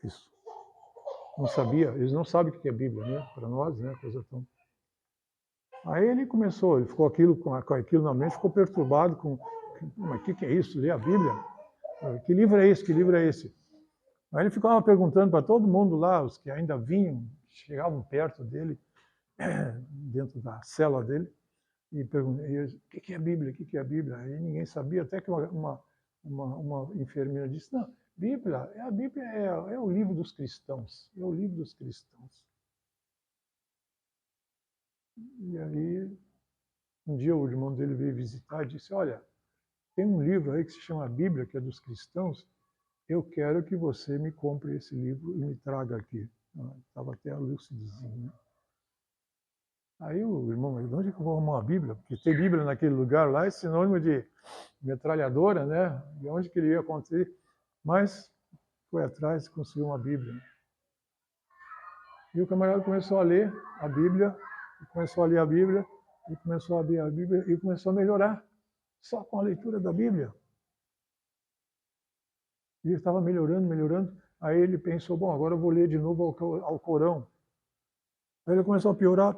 Isso. Não sabia, eles não sabem o que é Bíblia, né? Para nós, né? Coisa tão... Aí ele ficou com aquilo na mente, ficou perturbado mas o que é isso? Ler a Bíblia? Que livro é esse? Que livro é esse? Aí ele ficava perguntando para todo mundo lá, os que ainda vinham, chegavam perto dele, dentro da cela dele, e perguntava, o que é a Bíblia? O que é a Bíblia? Aí ninguém sabia, até que uma enfermeira disse, não, a Bíblia é o livro dos cristãos, é o livro dos cristãos. E aí, um dia o irmão dele veio visitar e disse, olha, tem um livro aí que se chama Bíblia, que é dos cristãos, eu quero que você me compre esse livro e me traga aqui. Estava até lúcidozinho, né? Aí o irmão, onde que eu vou arrumar uma Bíblia? Porque ter Bíblia naquele lugar lá é sinônimo de metralhadora, né? E onde que ele ia acontecer? Mas foi atrás e conseguiu uma Bíblia. E o camarada começou a ler a Bíblia, e começou a ler a Bíblia, e começou a ler a Bíblia, e começou a melhorar, só com a leitura da Bíblia. E ele estava melhorando. Aí ele pensou, bom, agora eu vou ler de novo o Alcorão. Aí ele começou a piorar.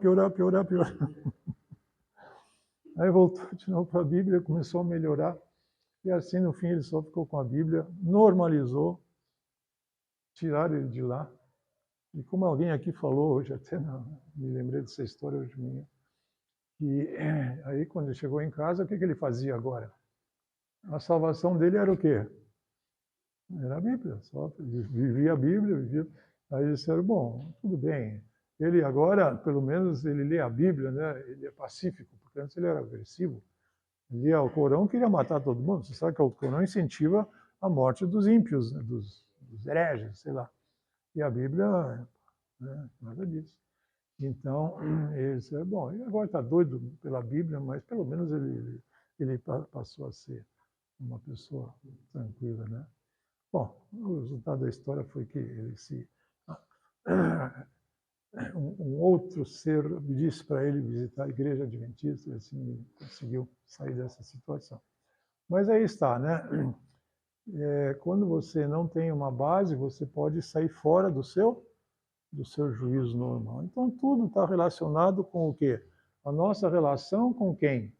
Aí voltou de novo para a Bíblia, começou a melhorar. E assim, no fim, ele só ficou com a Bíblia, normalizou, tiraram ele de lá. E como alguém aqui falou hoje, até me lembrei dessa história hoje de manhã, que aí quando ele chegou em casa, o que ele fazia agora? A salvação dele era o quê? Era a Bíblia, só vivia a Bíblia, vivia. Aí eles disseram, bom, tudo bem. Ele agora, pelo menos, ele lê a Bíblia, né? Ele é pacífico, porque antes ele era agressivo. Ele lia o Corão, queria matar todo mundo. Você sabe que o Corão incentiva a morte dos ímpios, né? dos hereges, sei lá. E a Bíblia, né? Nada disso. Então, ele disse, bom, ele agora está doido pela Bíblia, mas pelo menos ele passou a ser uma pessoa tranquila, né? Bom, o resultado da história foi que ele se um outro ser disse para ele visitar a igreja adventista, e assim ele conseguiu sair dessa situação. Mas aí está, né? Quando você não tem uma base, você pode sair fora do seu juízo normal. Então tudo está relacionado com o quê? A nossa relação com quem?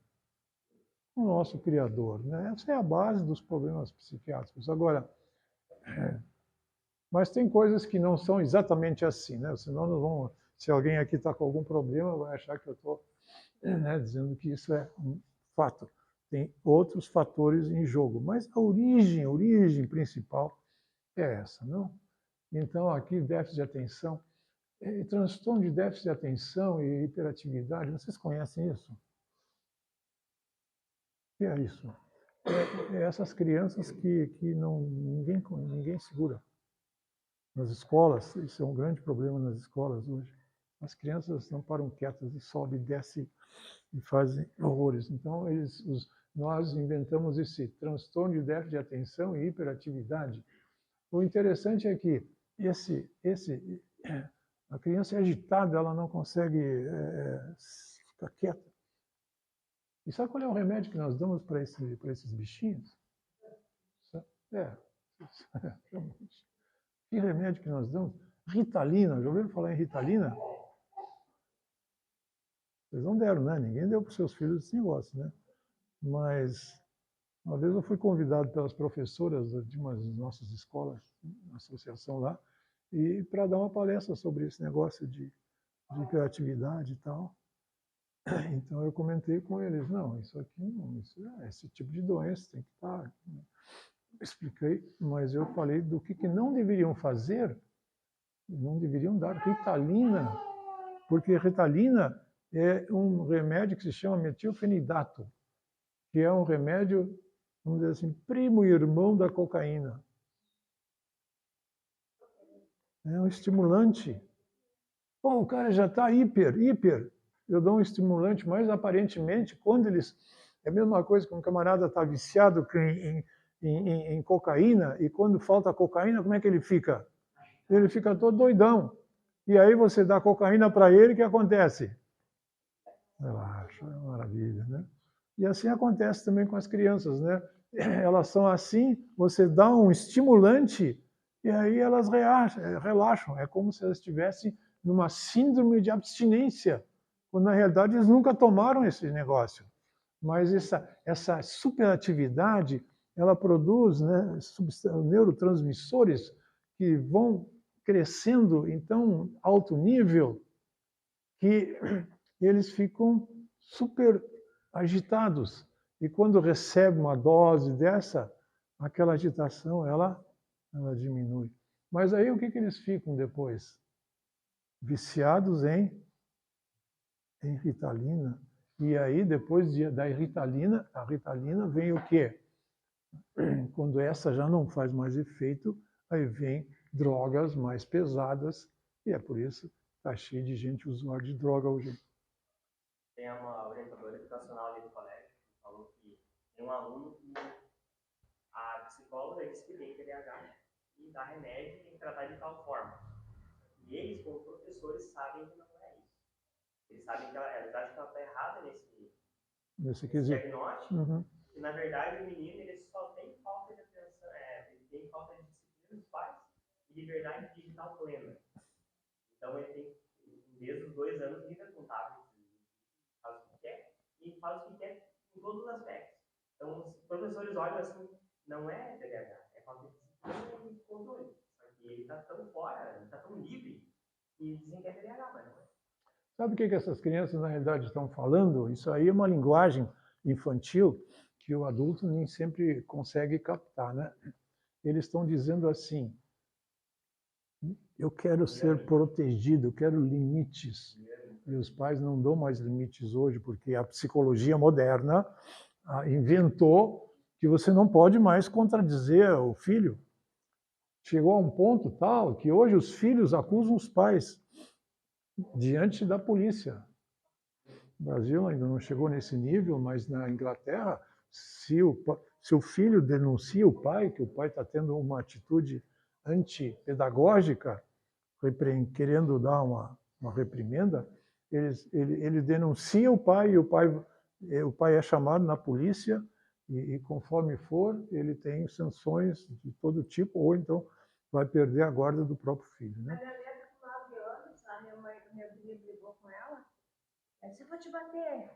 Com o nosso Criador, né? Essa é a base dos problemas psiquiátricos. Agora, mas tem coisas que não são exatamente assim, né? Senão nós vamos, se alguém aqui está com algum problema, vai achar que eu estou dizendo que isso é um fato. Tem outros fatores em jogo, mas a origem principal é essa, não? Então aqui déficit de atenção, transtorno de déficit de atenção e hiperatividade, vocês conhecem isso? O que é isso? Essas crianças que ninguém segura. Nas escolas, isso é um grande problema nas escolas hoje. As crianças não param quietas e sobem, descem e fazem horrores. Então, nós inventamos esse transtorno de déficit de atenção e hiperatividade. O interessante é que a criança é agitada, ela não consegue ficar quieta. E sabe qual é o remédio que nós damos para esses bichinhos? Que remédio que nós damos? Ritalina. Já ouviram falar em Ritalina? Vocês não deram, né? Ninguém deu para os seus filhos esse negócio, né? Mas uma vez eu fui convidado pelas professoras de uma das nossas escolas, uma associação lá, e para dar uma palestra sobre esse negócio de hiperatividade e tal. Então eu comentei com eles, não, isso aqui não, esse tipo de doença tem que estar. Expliquei, mas eu falei do que não deveriam fazer. Não deveriam dar Ritalina, porque Ritalina é um remédio que se chama metilfenidato, que é um remédio, vamos dizer assim, primo irmão da cocaína. É um estimulante. Bom, o cara já está hiper. Eu dou um estimulante, mas aparentemente, quando eles... É a mesma coisa que um camarada está viciado em cocaína, e quando falta cocaína, como é que ele fica? Ele fica todo doidão. E aí você dá cocaína para ele, o que acontece? Relaxa, é uma maravilha, né? E assim acontece também com as crianças, né? Elas são assim, você dá um estimulante e aí elas relaxam. É como se elas estivessem numa síndrome de abstinência, quando na realidade eles nunca tomaram esse negócio. Mas essa superatividade, ela produz, né, neurotransmissores que vão crescendo em tão alto nível que eles ficam super agitados. E quando recebe uma dose dessa, aquela agitação, ela diminui. Mas aí o que eles ficam depois? Viciados em Ritalina. E aí, depois da Ritalina, a Ritalina vem o quê? Quando essa já não faz mais efeito, aí vem drogas mais pesadas, e é por isso que está cheio de gente usuária de droga hoje. Tem uma orientadora educacional ali do colégio que falou que tem um aluno que a psicóloga disse que tem TDAH e dá remédio e tem que tratar de tal forma. E eles, como professores, sabem que não é isso. Eles sabem que eles acham que ela está errada nesse diagnóstico. Uhum. E, na verdade, o menino ele só tem falta de atenção, ele tem falta de disciplina dos pais e liberdade digital plena. Então, ele tem, desde os 2 anos, lida com tablets, faz o que quer, e faz o que quer em todos os aspectos. Então, os professores olham assim, não é TDAH, é falta de disciplina e controle. Só que ele está tão fora, ele está tão livre, que dizem que é TDAH, mas não é. Sabe o que essas crianças, na realidade, estão falando? Isso aí é uma linguagem infantil que o adulto nem sempre consegue captar, né? Eles estão dizendo assim: eu quero ser protegido, eu quero limites. E os pais não dão mais limites hoje, porque a psicologia moderna inventou que você não pode mais contradizer o filho. Chegou a um ponto tal que hoje os filhos acusam os pais diante da polícia. O Brasil ainda não chegou nesse nível, mas na Inglaterra, se o filho denuncia o pai, que o pai está tendo uma atitude antipedagógica, querendo dar uma reprimenda, ele denuncia o pai e o pai é chamado na polícia e conforme for, ele tem sanções de todo tipo, ou então vai perder a guarda do próprio filho, né? A minha neta com 9 anos, a minha filha brigou com ela. Ela disse, eu vou te bater.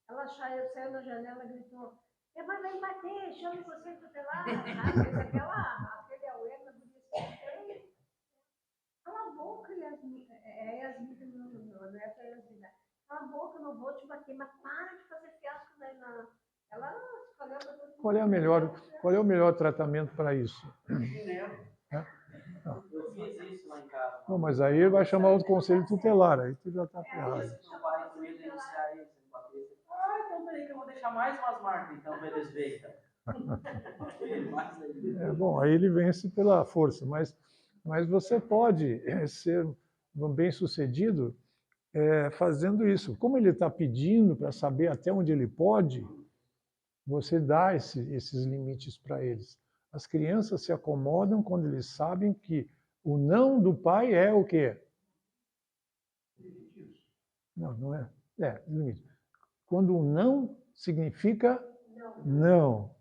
Ela saiu na janela e gritou, mas vai me bater, chama o conselho tutelar, sabe? Aquele auê na polícia. Cala a boca, Yasmin. É Yasmin que não é para Yasmin. Cala a boca, eu não vou te bater, mas para de fazer fiasco na... Ela escolheu para todo mundo. Qual é o melhor tratamento para isso? Eu fiz isso lá em casa. Não, mas aí vai chamar o conselho tutelar, aí tu já está ferrado. Meu pai não ia denunciar eles, ele bateu. Então peraí que eu vou deixar mais umas marcas, então, para eles verem. Bom, aí ele vence pela força, mas você pode ser bem-sucedido fazendo isso. Como ele está pedindo para saber até onde ele pode, você dá esses limites para eles. As crianças se acomodam quando eles sabem que o não do pai é o quê? Não é. Limite. Quando o não significa não.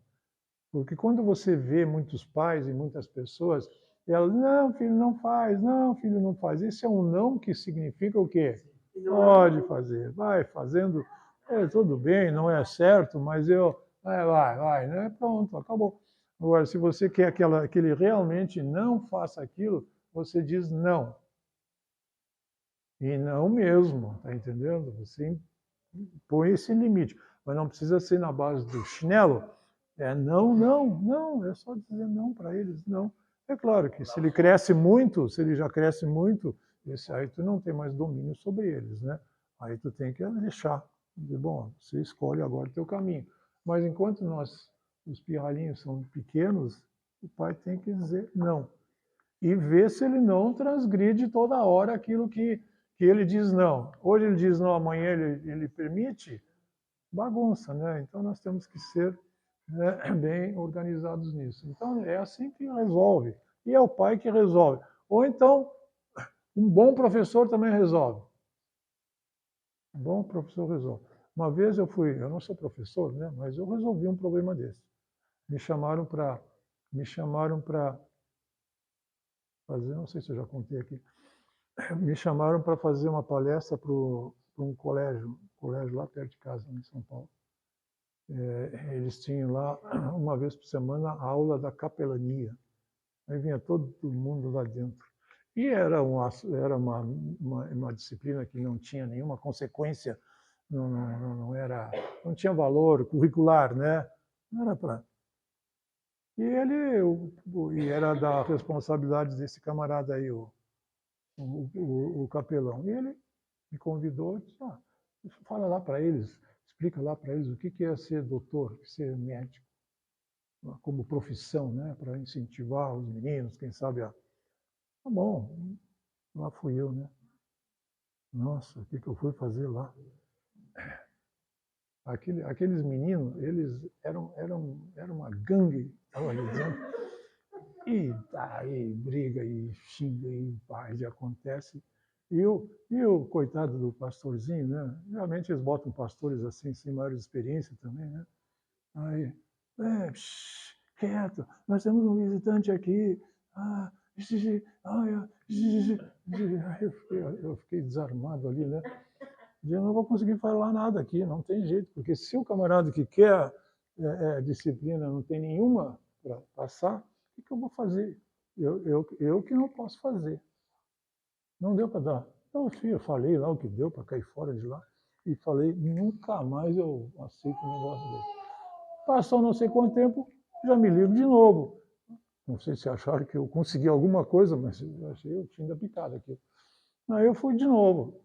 Porque quando você vê muitos pais e muitas pessoas, elas, não, filho, não faz, não, filho, não faz. Esse é um não que significa o quê? Pode fazer, vai fazendo, tudo bem, não é certo, mas vai, né? Pronto, acabou. Agora, se você quer que ele realmente não faça aquilo, você diz não. E não mesmo, tá entendendo? Você põe esse limite, mas não precisa ser na base do chinelo. Não, é só dizer não para eles, não. É claro que se ele já cresce muito, aí tu não tem mais domínio sobre eles, né? Aí tu tem que deixar. Bom, você escolhe agora o teu caminho. Mas enquanto os pirralhinhos são pequenos, o pai tem que dizer não. E ver se ele não transgride toda hora aquilo que ele diz não. Hoje ele diz não, amanhã ele permite, bagunça, né? Então nós temos que ser bem organizados nisso. Então é assim que resolve. E é o pai que resolve. Ou então, um bom professor também resolve. Um bom professor resolve. Uma vez eu não sou professor, né? Mas eu resolvi um problema desse. Me chamaram para fazer, não sei se eu já contei aqui, me chamaram para fazer uma palestra para um colégio lá perto de casa, em São Paulo. Eles tinham lá, uma vez por semana, a aula da capelania. Aí vinha todo mundo lá dentro. E era uma disciplina que não tinha nenhuma consequência, não tinha valor curricular, né? Não era para... E era da responsabilidade desse camarada aí, o capelão. E ele me convidou e disse, fala lá para eles, explica lá para eles o que é ser doutor, ser médico, como profissão, né, para incentivar os meninos, quem sabe Tá bom, lá fui eu, né? Nossa, o que eu fui fazer lá? Aqueles meninos, eles eram uma gangue, estava dizendo, e daí briga, e xinga, e paz, e acontece. E o coitado do pastorzinho, né? Realmente eles botam pastores assim, sem maior experiência também, né? Aí, quieto, nós temos um visitante aqui. Eu fiquei desarmado ali, né? Eu não vou conseguir falar nada aqui, não tem jeito, porque se o camarada que quer disciplina não tem nenhuma para passar, o que eu vou fazer? Eu que não posso fazer. Não deu para dar. Então, eu falei lá o que deu para cair fora de lá e falei, nunca mais eu aceito um negócio desse. Passou não sei quanto tempo, já me ligo de novo. Não sei se acharam que eu consegui alguma coisa, mas eu achei o fim da picada aqui. Aí eu fui de novo.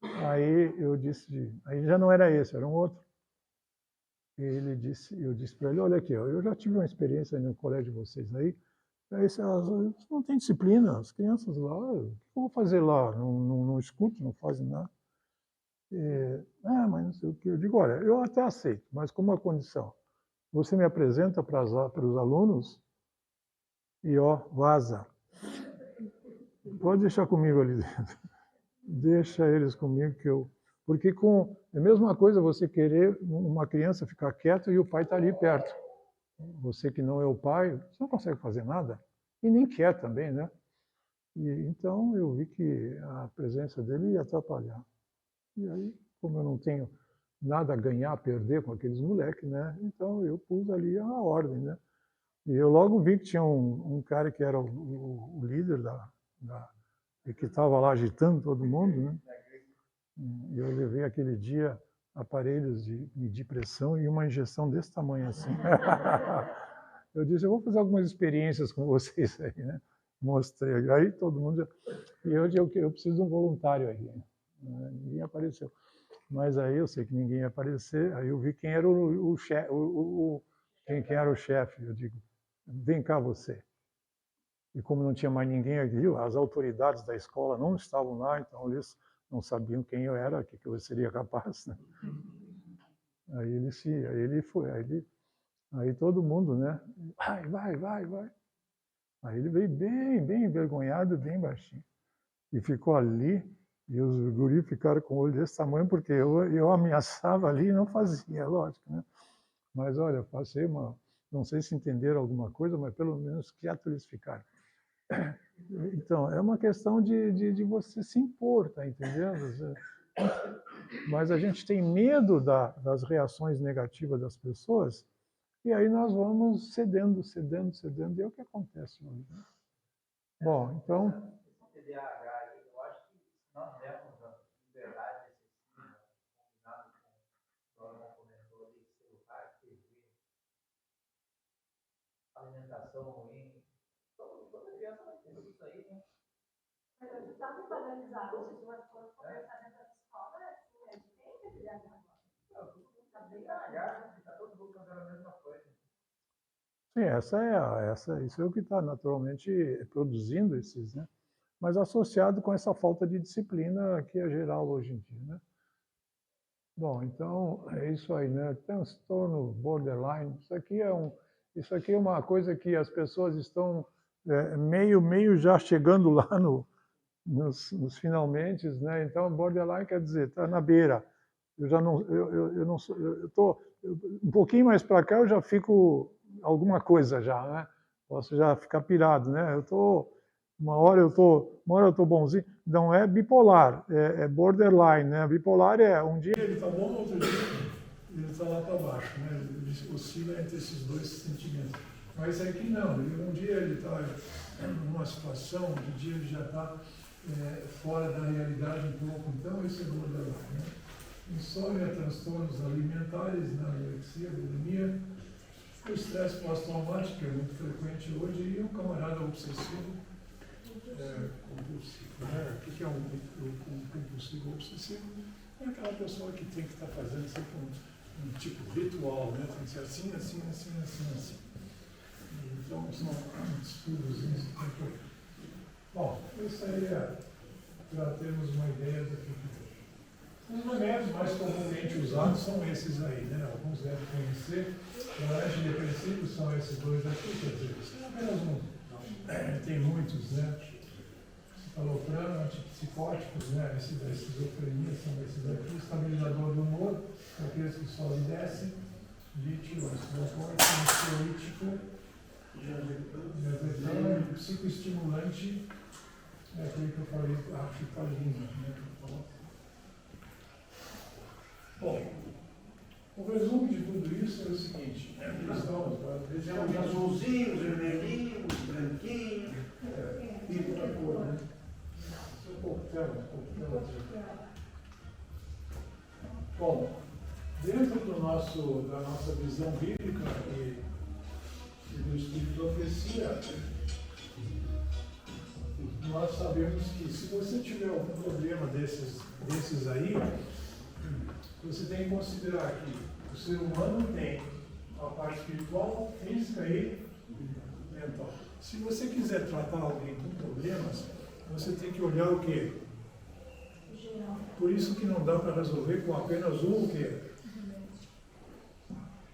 Aí eu disse, aí já não era esse, era um outro. E eu disse para ele, olha aqui, eu já tive uma experiência no colégio de vocês aí, não tem disciplina, as crianças lá, o que eu vou fazer lá? Não escuto, não fazem nada. Mas não sei o que. Eu digo, olha, eu até aceito, mas com uma condição. Você me apresenta para os alunos e, vaza. Pode deixar comigo ali dentro. Deixa eles comigo que eu... Porque é a mesma coisa você querer uma criança ficar quieta e o pai está ali perto. Você que não é o pai, você não consegue fazer nada. E nem quer também, né? Então eu vi que a presença dele ia atrapalhar. E aí, como eu não tenho nada a ganhar, a perder com aqueles moleques, né? Então eu pus ali a ordem, né? E eu logo vi que tinha um cara que era o líder que estava lá agitando todo mundo, né? E eu levei aquele dia aparelhos de medir pressão e uma injeção desse tamanho assim. Eu disse, eu vou fazer algumas experiências com vocês aí, né? Mostrei. Aí todo mundo... E hoje eu preciso de um voluntário aí. Ninguém apareceu. Mas aí eu sei que ninguém ia aparecer. Aí eu vi quem era o chefe, quem era o chefe. Eu digo, vem cá você. E como não tinha mais ninguém aqui, as autoridades da escola não estavam lá, então eles não sabiam quem eu era, que eu seria capaz, né? Aí ele foi, aí todo mundo, né? Vai. Aí ele veio bem envergonhado, bem baixinho. E ficou ali, e os guris ficaram com o olho desse tamanho, porque eu ameaçava ali e não fazia, lógico, né? Mas olha, passei não sei se entenderam alguma coisa, mas pelo menos quieto eles ficaram. Então, é uma questão de você se impor, tá entendendo? Mas a gente tem medo das reações negativas das pessoas, e aí nós vamos cedendo, e é o que acontece hoje. Né? Bom, então... TDAH, eu acho que se nós dermos a liberdade excessiva, combinado com o comentou ali, celular, TV, alimentação ruim, toda criança vai ter isso aí, né? Mas a gente está muito organizado, se nós formos conversar dentro da escola, a gente tem que criar agora. Está todo mundo fazendo a mesma coisa. Sim, isso é o que está naturalmente produzindo esses, né? Mas associado com essa falta de disciplina que é geral hoje em dia, né? Bom, então é isso aí, né? Transtorno borderline, isso aqui é uma coisa que as pessoas estão meio já chegando lá nos finalmente, né? Então borderline quer dizer está na beira. Eu já não, eu não sou, eu tô um pouquinho mais para cá eu já fico alguma coisa já, né? Posso já ficar pirado, né? Uma hora eu tô bonzinho. Não é bipolar, é borderline, né? Bipolar é um dia ele tá bom, outro dia ele tá lá para baixo, né? Ele oscila entre esses dois sentimentos. Mas aqui não, um dia ele está numa situação, outro dia ele já está fora da realidade um pouco. Então esse é borderline, né? Insônia, transtornos alimentares, anorexia, bulimia, o estresse pós-traumático, que é muito frequente hoje, e um camarada obsessivo compulsivo. Né? O que é um compulsivo obsessivo? É aquela pessoa que tem que estar fazendo sempre um tipo ritual, né? Tem que ser assim. Então são estudos. Bom, isso aí é para termos uma ideia do que é. Os remédios mais comumente usados são esses aí, né? Alguns devem conhecer. Os antidepressivos são esses dois aqui, quer dizer, isso é apenas um. Tem muitos, né? Citalopram, antipsicóticos, né? Esse da esquizofrenia são esses aqui. Estabilizador do humor, aqueles que sobe e desce. Lítio, antidepressivo, ansiolítico, diazepam, psicoestimulante, é aquele que eu falei, a ritalina, né? O resumo de tudo isso é o seguinte, estamos Temos azulzinhos, vermelhinhos, branquinhos. e outra cor, né? Pouco tempo. Bom, dentro da nossa visão bíblica e do Espírito de Profecia, nós sabemos que se você tiver algum problema desses aí, você tem que considerar que o ser humano tem a parte espiritual, física e mental. Se você quiser tratar alguém com problemas, você tem que olhar o quê? Por isso que não dá para resolver com apenas o quê?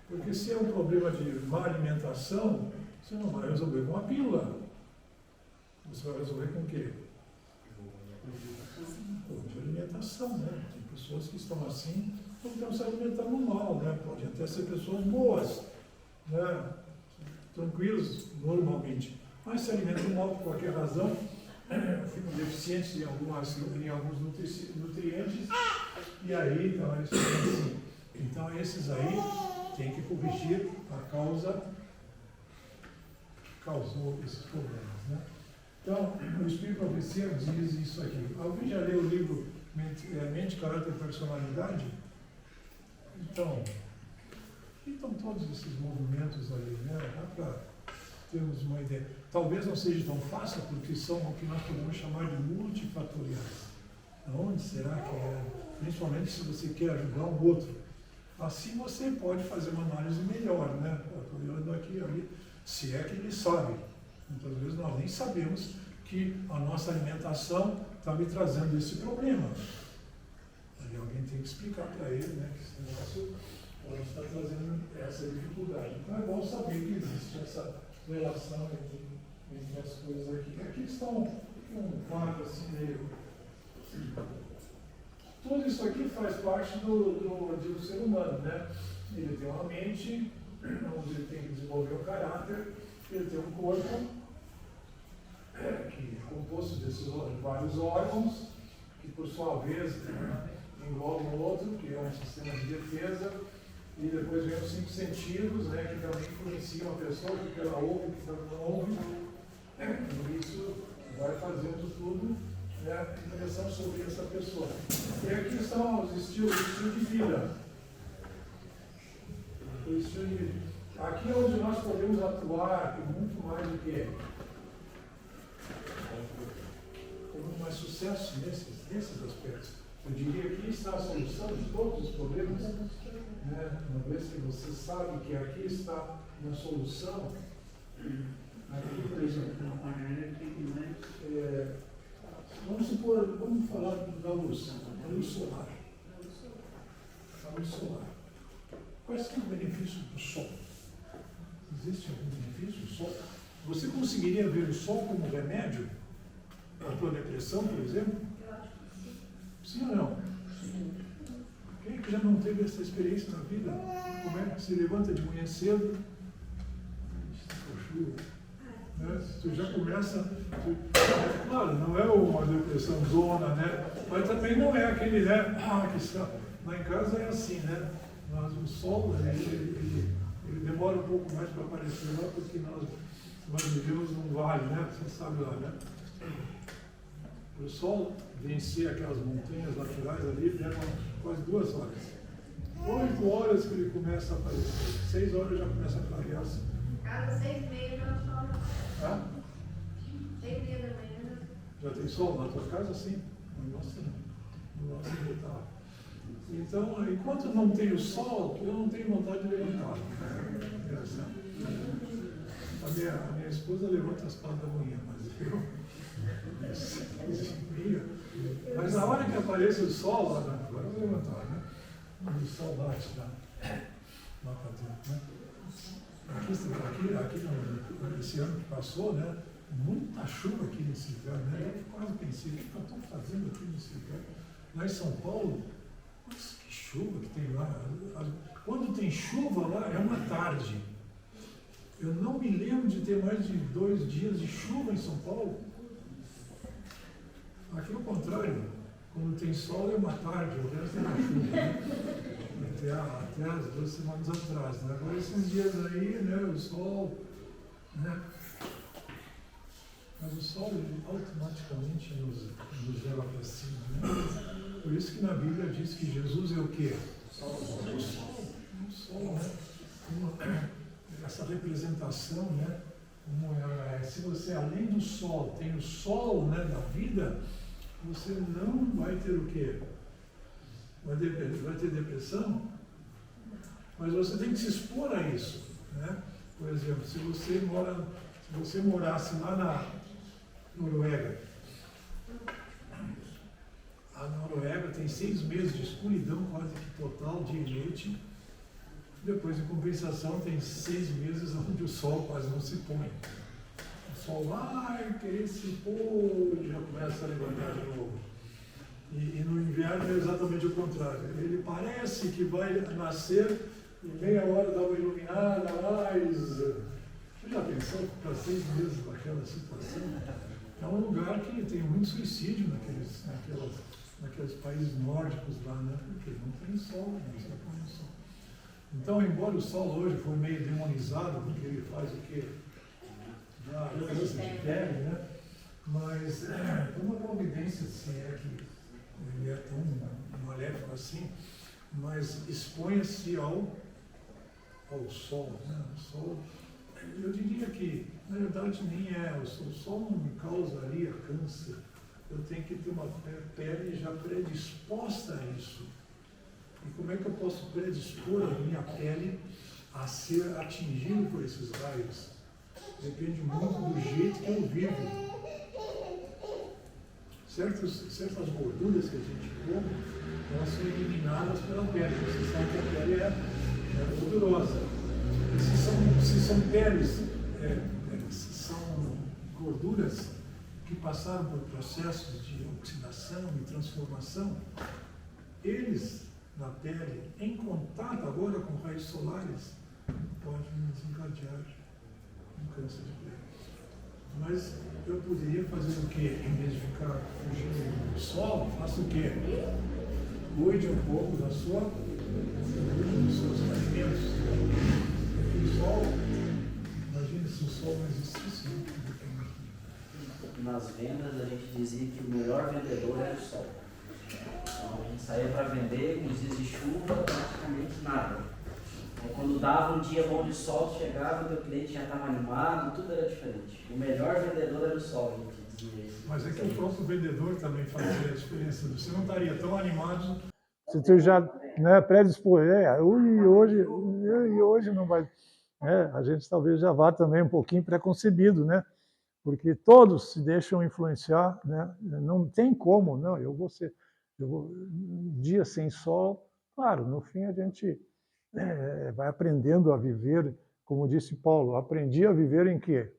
Porque se é um problema de má alimentação, você não vai resolver com a pílula. Você vai resolver com o quê? Com alimentação, né? Tem pessoas que estão assim, não estão se alimentando mal, né? Pode até ser pessoas boas, né? Tranquilos, normalmente. Mas se alimentam mal por qualquer razão, ficam deficientes em alguns nutrientes, e aí, então, eles ficam assim. Então, esses aí tem que corrigir a causa que causou esses problemas, né? Então, o Espírito de Profecia diz isso aqui. Alguém já leu o livro Mente, Caráter e Personalidade? Então, aqui estão todos esses movimentos ali, né? Dá para termos uma ideia. Talvez não seja tão fácil, porque são o que nós podemos chamar de multifatoriais. Onde será que é? Principalmente se você quer ajudar o outro. Assim você pode fazer uma análise melhor, né? Olhando aqui e ali, se é que ele sabe. Muitas vezes nós nem sabemos que a nossa alimentação está me trazendo esse problema. Aí alguém tem que explicar para ele, né, que esse negócio pode estar trazendo essa dificuldade. Então é bom saber que existe essa relação entre as coisas aqui. Aqui estão um quadro assim meio. Tudo isso aqui faz parte do ser humano, né? Ele tem uma mente, onde ele tem que desenvolver o caráter, ele tem um corpo, que é composto desses vários órgãos, que por sua vez englobam um outro, que é um sistema de defesa, e depois vem os 5 sentidos, né, que também influenciam a pessoa, o que ela ouve, o que ela não ouve, e isso vai fazendo tudo, né, impressão sobre essa pessoa. E aqui estão os estilos de vida. O estilo de vida. Aqui é onde nós podemos atuar com muito mais do que com muito mais sucesso nesses aspectos. Eu diria que aqui está a solução de todos os problemas. Né? Uma vez que você sabe que aqui está uma solução, aqui, por exemplo, vamos falar da luz, a luz solar. A luz solar. Quais são os benefícios do sol? Existe algum benefício do sol? Você conseguiria ver o sol como remédio para a tua depressão, por exemplo? Eu acho que sim. Sim ou não? Sim. Quem é que já não teve essa experiência na vida? Como é que se levanta de manhã cedo? Né? Tu já começa. Claro, não é uma depressão zona, né? Mas também não é aquele, né? Que está. Lá em casa é assim, né? Mas o sol, ele demora um pouco mais para aparecer lá, porque nós vivemos num vale, né? Você sabe lá, né? O sol vencer aquelas montanhas naturais ali, leva quase 2 horas. 8 horas que ele começa a aparecer. 6 horas já começa a clarear. Casa 6h30 já sol. Ah? 6h30 da manhã. Já tem sol na tua casa? Sim. No nosso não. No nosso não tá. Então, enquanto não tem o sol, eu não tenho vontade de levantar. A minha esposa levanta às 4 da manhã, mas eu. Mas na hora que aparece o sol, lá agora eu vou levantar, né? O sol bate lá para dentro, né? Aqui esse ano que passou, né? Muita chuva aqui nesse lugar, né? Eu quase pensei, o que eu estou fazendo aqui nesse lugar? Lá em São Paulo, nossa, que chuva que tem lá. Quando tem chuva lá, é uma tarde. Eu não me lembro de ter mais de 2 dias de chuva em São Paulo. Aqui ao contrário, Quando tem sol é uma tarde, o resto é uma chuva, né? Até as 2 semanas atrás, né? Agora esses dias aí, né, o sol, né? Mas o sol ele automaticamente nos leva para cima, né? Por isso que na Bíblia diz que Jesus é o quê? O sol, né? Essa representação, né? Se você, além do sol, tem o sol, né, da vida, você não vai ter o quê? Vai ter depressão, mas você tem que se expor a isso, né? Por exemplo, se você morasse lá na Noruega, a Noruega tem 6 meses de escuridão quase que total, dia e noite. Depois, em compensação, tem 6 meses onde o sol quase não se põe. O sol vai querer se pôr e já começa a levantar de novo. E no inverno é exatamente o contrário. Ele parece que vai nascer e meia hora dá uma iluminada, mas... Você já pensou para 6 meses naquela situação? É um lugar que tem muito suicídio naqueles países nórdicos lá, né? Porque não tem sol, não se põe o sol. Então, embora o sol hoje foi meio demonizado, porque ele faz o quê? Dá câncer de pele, né? Mas uma providência, se é que ele é tão maléfico assim, mas exponha-se ao sol, né? O sol, eu diria que, na verdade, nem é. O sol não me causaria câncer. Eu tenho que ter uma pele já predisposta a isso. E como é que eu posso predispor a minha pele a ser atingido por esses raios? Depende muito do jeito que eu vivo. Certas gorduras que a gente come, elas são eliminadas pela pele. Você sabe que a pele é gordurosa. E se são peles, se são gorduras que passaram por processos de oxidação e transformação, eles, na pele, em contato agora com raios solares, podem desencadear um câncer de pele. Mas eu poderia fazer o quê? Em vez de ficar fugindo do sol, faça o quê? Cuide um pouco dos seus alimentos. Porque o sol, imagine se o sol não existisse. Nas vendas a gente dizia que o melhor vendedor era o sol. Então a gente saía para vender com os dias de chuva, praticamente nada. Aí, quando dava um dia bom de sol, chegava, o meu cliente já estava animado, tudo era diferente. O melhor vendedor era o sol, a gente dizia isso. Mas é que o próprio vendedor também fazia a diferença. Você não estaria tão animado se tu já, né, predispor. Hoje não vai. A gente talvez já vá também um pouquinho preconcebido, né? Porque todos se deixam influenciar, né? Não tem como, não. Um dia sem sol, claro, no fim a gente vai aprendendo a viver, como disse Paulo, aprendi a viver em quê?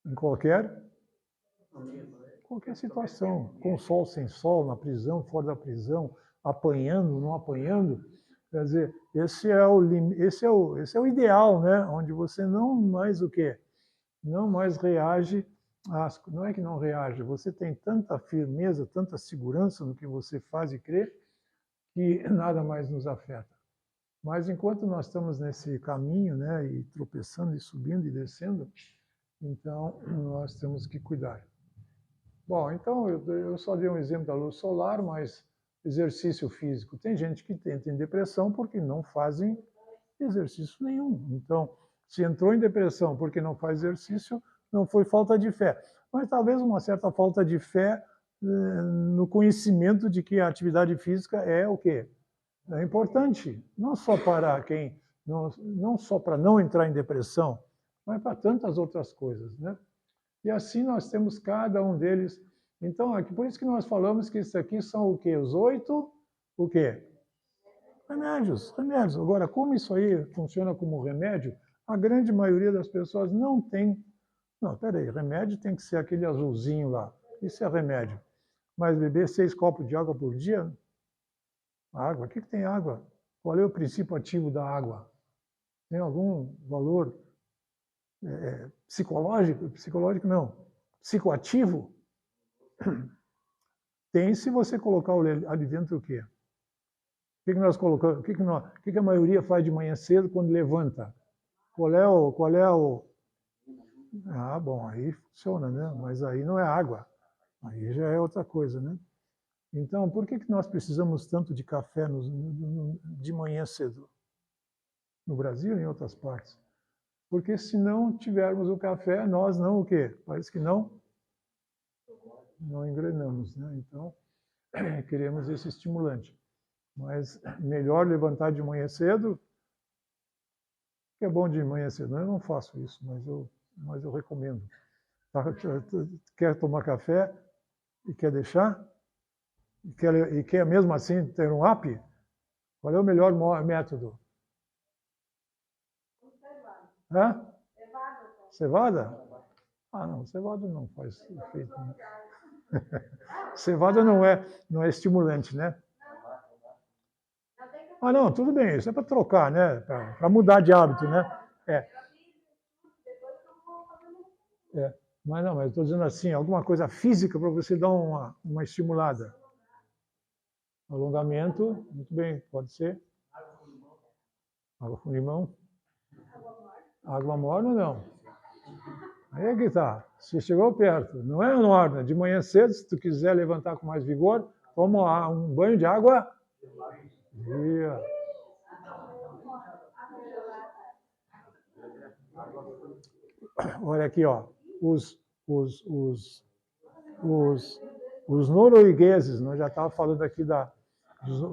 Em qualquer situação, com sol, sem sol, na prisão, fora da prisão, apanhando, não apanhando. Quer dizer, esse é o ideal, né? Onde você não mais o quê? Não mais reage, não é que não reage, você tem tanta firmeza, tanta segurança no que você faz e crê, que nada mais nos afeta. Mas enquanto nós estamos nesse caminho, né, e tropeçando, e subindo e descendo, então nós temos que cuidar. Bom, então eu só dei um exemplo da luz solar, mas exercício físico. Tem gente que entra em depressão porque não fazem exercício nenhum. Então, se entrou em depressão porque não faz exercício, não foi falta de fé. Mas talvez uma certa falta de fé no conhecimento de que a atividade física é o quê? É importante, não só para não só para não entrar em depressão, mas para tantas outras coisas, né? E assim nós temos cada um deles. Então, por isso que nós falamos que isso aqui são o quê? Os 8, o quê? Remédios. Agora, como isso aí funciona como remédio, a grande maioria das pessoas não tem. Não, peraí, remédio tem que ser aquele azulzinho lá. Isso é remédio. Mas beber 6 copos de água por dia? Água? O que tem água? Qual é o princípio ativo da água? Tem algum valor psicológico? Psicológico não. Psicoativo? Tem se você colocar ali dentro o quê? O que nós colocamos? O que a maioria faz de manhã cedo quando levanta? Qual é o... Ah, bom, aí funciona, né? Mas aí não é água. Aí já é outra coisa, né? Então, por que nós precisamos tanto de café de manhã cedo? No Brasil e em outras partes. Porque se não tivermos o café, nós não o quê? Parece que não engrenamos, né? Então, queremos esse estimulante. Mas melhor levantar de manhã cedo, que é bom de manhã cedo. Eu não faço isso, mas eu recomendo. Quer tomar café e quer deixar? E quer mesmo assim ter um up? Qual é o melhor método? Hã? Cevada? Ah, não, cevada não faz efeito nenhum. Cevada não é estimulante, né? Ah, não, tudo bem, isso é para trocar, né? Para mudar de hábito, né? Mas não, mas eu estou dizendo assim, alguma coisa física para você dar uma estimulada. Alongamento, muito bem, pode ser. Água com limão. Água morna, não. Aí é que tá. Você chegou perto. Não é morna. De manhã cedo, se tu quiser levantar com mais vigor, toma um banho de água. Olha aqui, ó. Os noruegueses, nós já estávamos falando aqui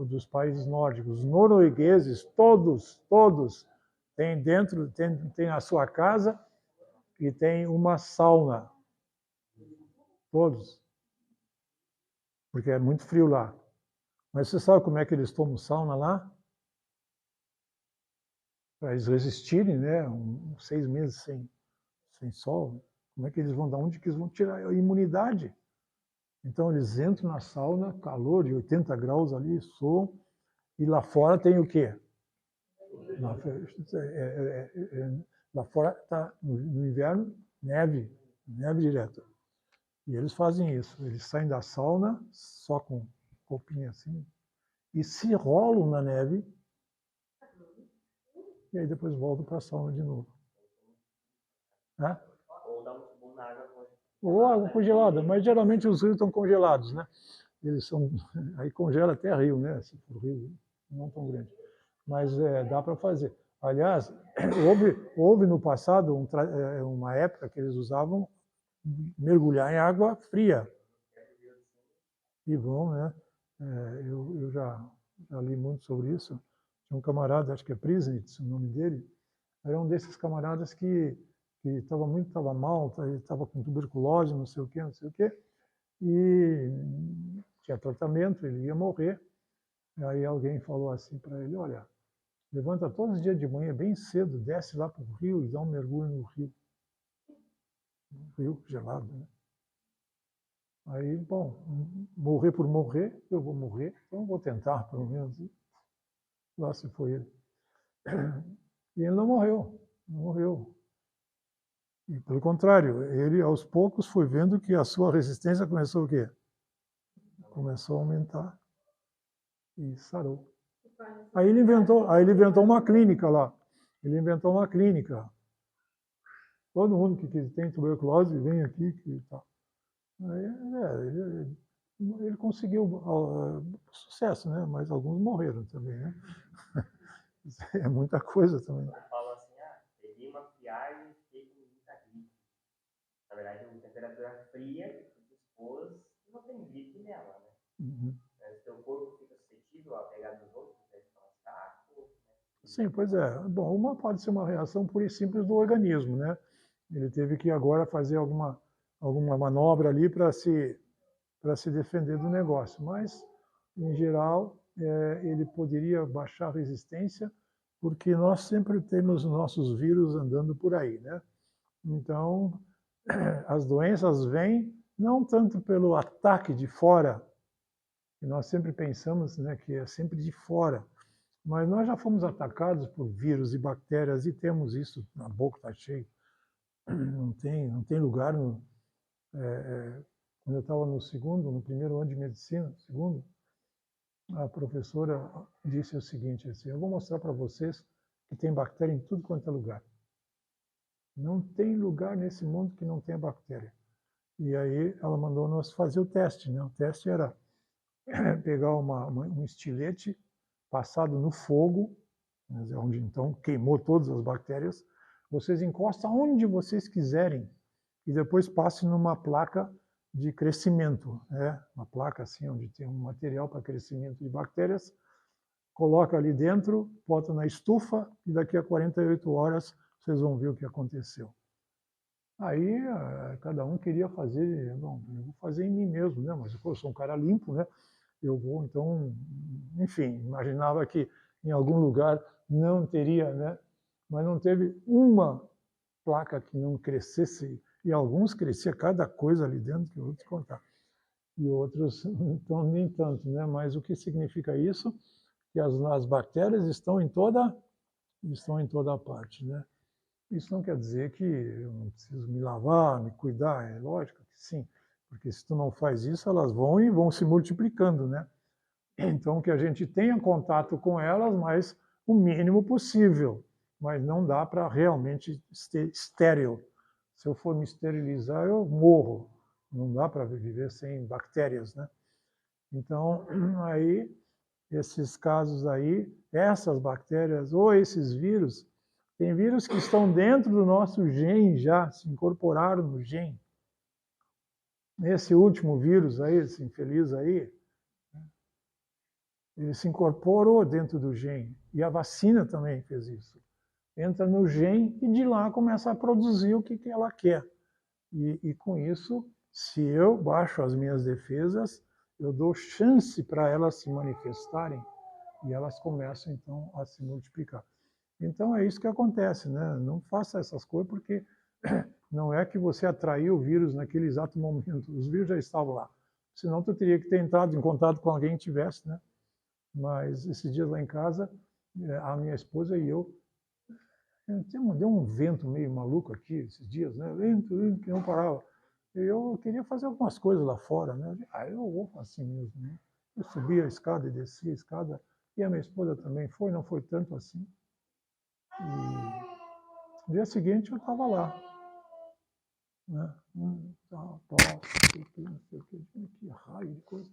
dos países nórdicos. Os noruegueses, todos têm a sua casa e tem uma sauna. Todos. Porque é muito frio lá. Mas você sabe como é que eles tomam sauna lá? Para eles resistirem, né? 6 meses sem sol. Como é que eles vão dar? Onde que eles vão tirar a imunidade? Então eles entram na sauna, calor de 80 graus ali, sol, e lá fora tem o quê? Lá fora está, no inverno, neve direto. E eles fazem isso, eles saem da sauna só com roupinha assim, e se rolam na neve, e aí depois voltam para a sauna de novo. Né? Ou dá um pulo na água congelada. Ou água congelada, mas geralmente os rios estão congelados, né? Eles são, aí congela até rio, né? Se for rio, não tão grande. Mas dá para fazer. Aliás, houve no passado uma época que eles usavam mergulhar em água fria. E bom, né? Eu já li muito sobre isso. Tinha um camarada, acho que é Prisnitz, o nome dele, era um desses camaradas que estava mal, estava com tuberculose, não sei o quê, e tinha tratamento, ele ia morrer. Aí alguém falou assim para ele, olha, levanta todos os dias de manhã, bem cedo, desce lá para o rio e dá um mergulho no rio. Rio gelado, né? Aí, bom, morrer por morrer, eu vou morrer, então vou tentar, pelo menos. Lá se foi ele. E ele não morreu. E, pelo contrário, ele, aos poucos, foi vendo que a sua resistência começou o quê? Começou a aumentar e sarou. Aí ele inventou uma clínica lá. Ele inventou uma clínica. Todo mundo que tem tuberculose vem aqui e tal. Aí, ele conseguiu sucesso, né? Mas alguns morreram também, né? É muita coisa também. Fala assim, peguei uma friagem e fiquei com muita gripe. Na verdade, a temperatura fria expôs e não tem gripe nela, né? Uhum. O seu corpo fica suscetível a pegar dos outros, né? Sim, pois é. Bom, uma pode ser uma reação pura e simples do organismo, né? Ele teve que agora fazer alguma manobra ali para se defender do negócio. Mas, em geral, ele poderia baixar a resistência, porque nós sempre temos nossos vírus andando por aí, né? Então, as doenças vêm não tanto pelo ataque de fora, que nós sempre pensamos, né, que é sempre de fora, mas nós já fomos atacados por vírus e bactérias e temos isso, na boca está cheio. Não tem lugar quando eu estava no primeiro ano de medicina, segundo, a professora disse o seguinte, assim, eu vou mostrar para vocês que tem bactéria em tudo quanto é lugar. Não tem lugar nesse mundo que não tenha bactéria. E aí ela mandou nós fazer o teste, né? O teste era pegar um estilete passado no fogo, onde então queimou todas as bactérias, vocês encostam onde vocês quiserem e depois passe numa placa de crescimento, né? Uma placa assim, onde tem um material para crescimento de bactérias, coloca ali dentro, bota na estufa e daqui a 48 horas vocês vão ver o que aconteceu. Aí cada um queria fazer, bom, eu vou fazer em mim mesmo, né? Mas eu sou um cara limpo, né? Eu vou, então, enfim, imaginava que em algum lugar não teria, né? Mas não teve uma placa que não crescesse, e alguns crescia cada coisa ali dentro que eu vou te contar. E outros, então, nem tanto, né? Mas o que significa isso? Que as bactérias estão em toda parte, né? Isso não quer dizer que eu não preciso me lavar, me cuidar, é lógico que sim, porque se tu não faz isso, elas vão se multiplicando, né? Então, que a gente tenha contato com elas, mas o mínimo possível, mas não dá para realmente ser estéril. Se eu for me esterilizar, eu morro. Não dá para viver sem bactérias, né? Então, aí, esses casos aí, essas bactérias ou esses vírus, tem vírus que estão dentro do nosso gene já, se incorporaram no gene. Esse último vírus aí, esse infeliz aí, ele se incorporou dentro do gene. E a vacina também fez isso. Entra no gene e de lá começa a produzir o que ela quer. E com isso, se eu baixo as minhas defesas, eu dou chance para elas se manifestarem e elas começam, então, a se multiplicar. Então, é isso que acontece, né? Não faça essas coisas porque não é que você atraiu o vírus naquele exato momento. Os vírus já estavam lá. Senão, tu teria que ter entrado em contato com alguém que tivesse, né? Mas esses dias lá em casa, a minha esposa e eu, deu um vento meio maluco aqui esses dias, né? Vento que não parava. E eu queria fazer algumas coisas lá fora, né? Eu vou assim mesmo, né? Eu subia a escada e descia a escada, e a minha esposa também foi, não foi tanto assim. E no dia seguinte eu estava lá, né? Não sei o que raio de coisa.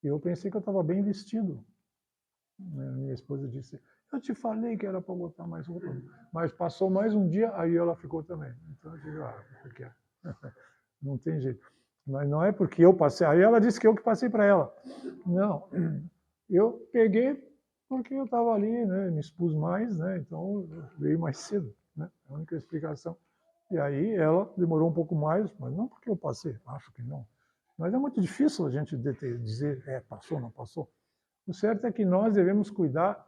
E eu pensei que eu estava bem vestido. Minha esposa disse, eu te falei que era para botar mais roupa. Mas passou mais um dia, aí ela ficou também. Então eu digo, porque não tem jeito. Mas não é porque eu passei. Aí ela disse que eu que passei para ela. Não, eu peguei porque eu estava ali, né, me expus mais, né, então eu veio mais cedo. Né, é a única explicação. E aí ela demorou um pouco mais, mas não porque eu passei, acho que não. Mas é muito difícil a gente dizer, passou, não passou. O certo é que nós devemos cuidar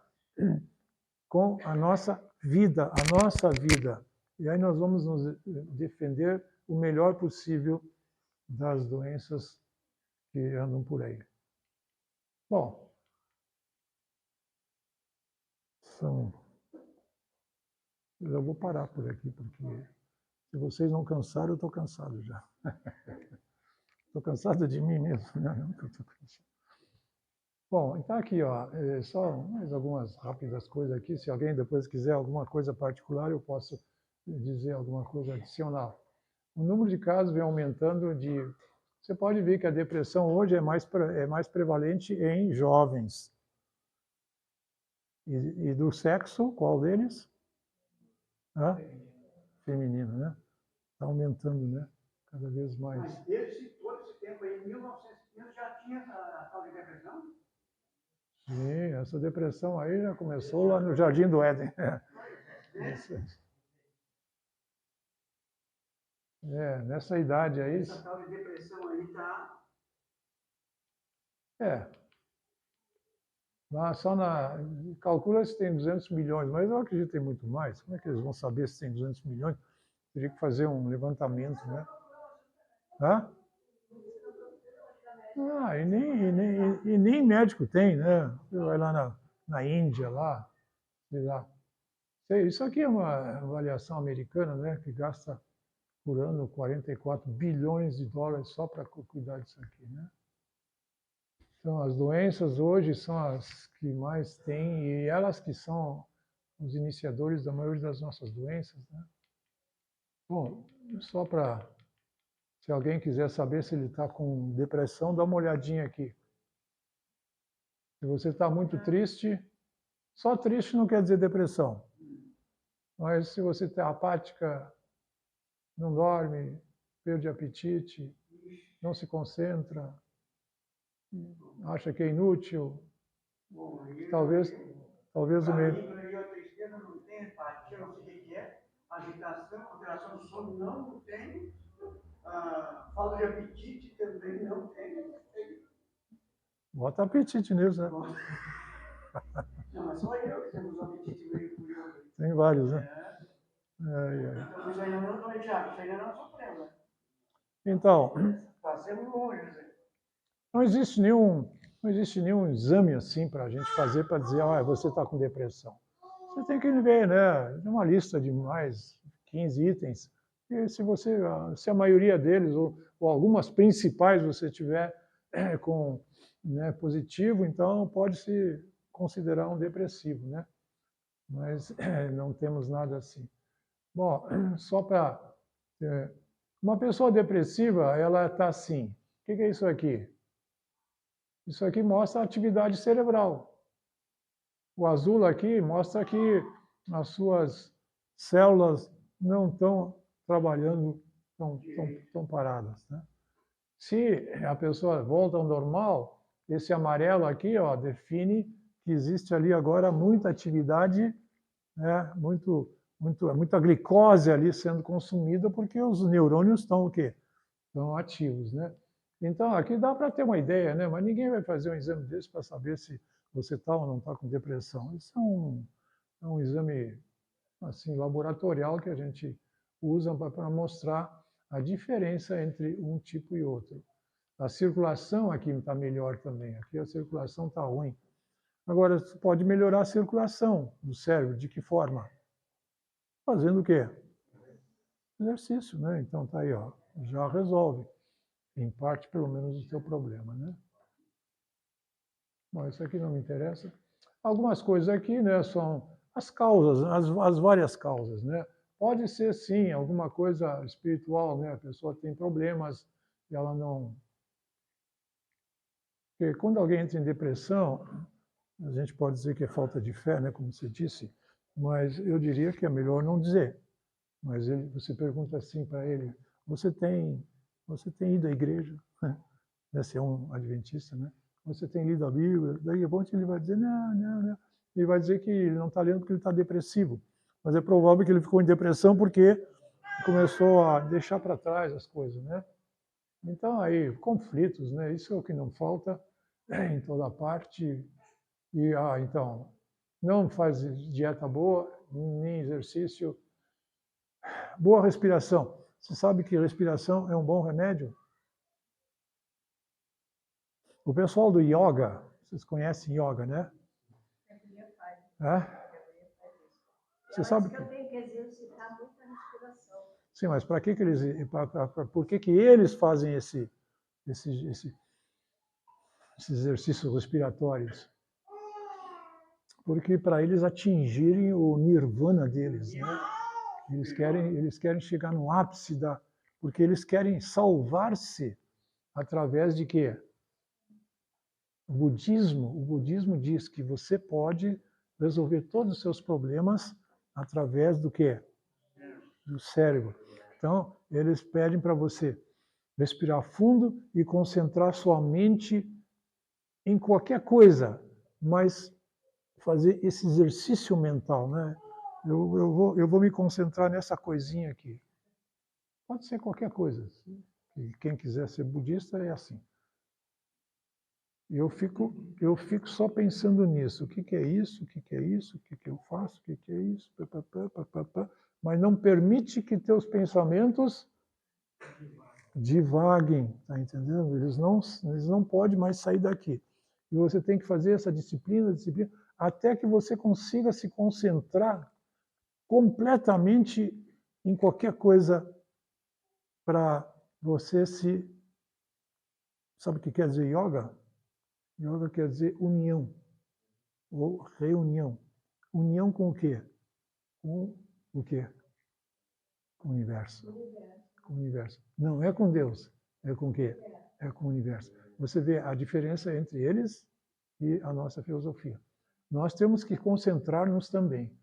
com a nossa vida, E aí nós vamos nos defender o melhor possível das doenças que andam por aí. Bom, eu vou parar por aqui, porque se vocês não cansaram, eu estou cansado já. Estou cansado de mim mesmo, né? Não que eu estou cansado. Bom, então aqui, ó, só mais algumas rápidas coisas aqui. Se alguém depois quiser alguma coisa particular, eu posso dizer alguma coisa adicional. O número de casos vem aumentando Você pode ver que a depressão hoje é mais prevalente em jovens. E do sexo, qual deles? Feminino, né? Está aumentando, né? Cada vez mais. Mas todo esse tempo aí, em 1915, já tinha a tal de depressão? Sim, essa depressão aí já começou lá no Jardim do Éden. Nessa idade aí. Essa tal de depressão aí está. Calcula se tem 200 milhões, mas eu acredito que tem muito mais. Como é que eles vão saber se tem 200 milhões? Teria que fazer um levantamento, né? E nem médico tem, né? Você vai lá na Índia, lá, sei lá. Isso aqui é uma avaliação americana, né? Que gasta por ano 44 bilhões de dólares só para cuidar disso aqui, né? Então, as doenças hoje são as que mais têm, e elas que são os iniciadores da maioria das nossas doenças, né? Bom, só para... Se alguém quiser saber se ele está com depressão, dá uma olhadinha aqui. Se você está muito triste, só triste não quer dizer depressão. Mas se você está apática, não dorme, perde apetite, não se concentra, acha que é inútil, Bom, talvez o medo. E a tristeza não tem, empatia, não sei o que é, agitação, alteração do sono não tem, falta de apetite também não tem. Bota apetite nisso, né? Não, mas só eu que temos um apetite meio curioso. Tem vários, né? Então, isso ainda não, Tiago, isso ainda não sofreu, né? Então, Passamos longe, né? não existe nenhum exame assim para a gente fazer para dizer, você está com depressão. Você tem que ver, né? Tem uma lista de mais 15 itens. E se a maioria deles, ou algumas principais, você tiver com positivo, então pode-se considerar um depressivo, né? Mas não temos nada assim. Bom, só para... uma pessoa depressiva, ela está assim. O que é isso aqui? Isso aqui mostra a atividade cerebral. O azul aqui mostra que as suas células não estão trabalhando, estão paradas, né? Se a pessoa volta ao normal, esse amarelo aqui, define que existe ali agora muita atividade, né? Muita glicose ali sendo consumida, porque os neurônios estão o quê? Estão ativos, né? Então, aqui dá para ter uma ideia, né? Mas ninguém vai fazer um exame desse para saber se você está ou não está com depressão. Isso é um exame assim, laboratorial que a gente usa para mostrar a diferença entre um tipo e outro. A circulação aqui está melhor também. Aqui a circulação está ruim. Agora, você pode melhorar a circulação do cérebro. De que forma? Fazendo o quê? Exercício, né? Então, tá aí, já resolve. Em parte, pelo menos, o teu problema, né? Bom, isso aqui não me interessa. Algumas coisas aqui, né, são as causas, as várias causas, né? Pode ser, sim, alguma coisa espiritual, né? A pessoa tem problemas e ela não... Porque quando alguém entra em depressão, a gente pode dizer que é falta de fé, né, como você disse, mas eu diria que é melhor não dizer. Mas você pergunta assim para ele, você tem ido à igreja? Você é um adventista, né? Você tem lido a Bíblia? Daí a pouco ele vai dizer, não. Ele vai dizer que ele não está lendo porque ele está depressivo. Mas é provável que ele ficou em depressão porque começou a deixar para trás as coisas, né? Então, aí, conflitos, né? Isso é o que não falta em toda parte. E, então, não faz dieta boa, nem exercício. Boa respiração. Você sabe que respiração é um bom remédio? O pessoal do yoga, vocês conhecem yoga, né? Você sabe que eu tenho que exercitar muito a respiração. Sim, mas para que eles, por que eles fazem esses exercícios respiratórios? Porque para eles atingirem o nirvana deles, né? Eles querem chegar no ápice porque eles querem salvar-se através de quê? O budismo diz que você pode resolver todos os seus problemas através do quê? Do cérebro. Então, eles pedem para você respirar fundo e concentrar sua mente em qualquer coisa, mas fazer esse exercício mental, né? Eu vou me concentrar nessa coisinha aqui. Pode ser qualquer coisa. Quem quiser ser budista é assim. Eu fico só pensando nisso. O que é isso? O que é isso? O que eu faço? O que é isso? Mas não permite que teus pensamentos divaguem, tá entendendo? Eles não podem mais sair daqui. E você tem que fazer essa disciplina, até que você consiga se concentrar completamente em qualquer coisa para você se... Sabe o que quer dizer yoga? Yoga quer dizer união, ou reunião. União com o quê? Com o quê? Com o universo. Com o universo. Não é com Deus, é com o quê? É com o universo. Você vê a diferença entre eles e a nossa filosofia. Nós temos que concentrar-nos também.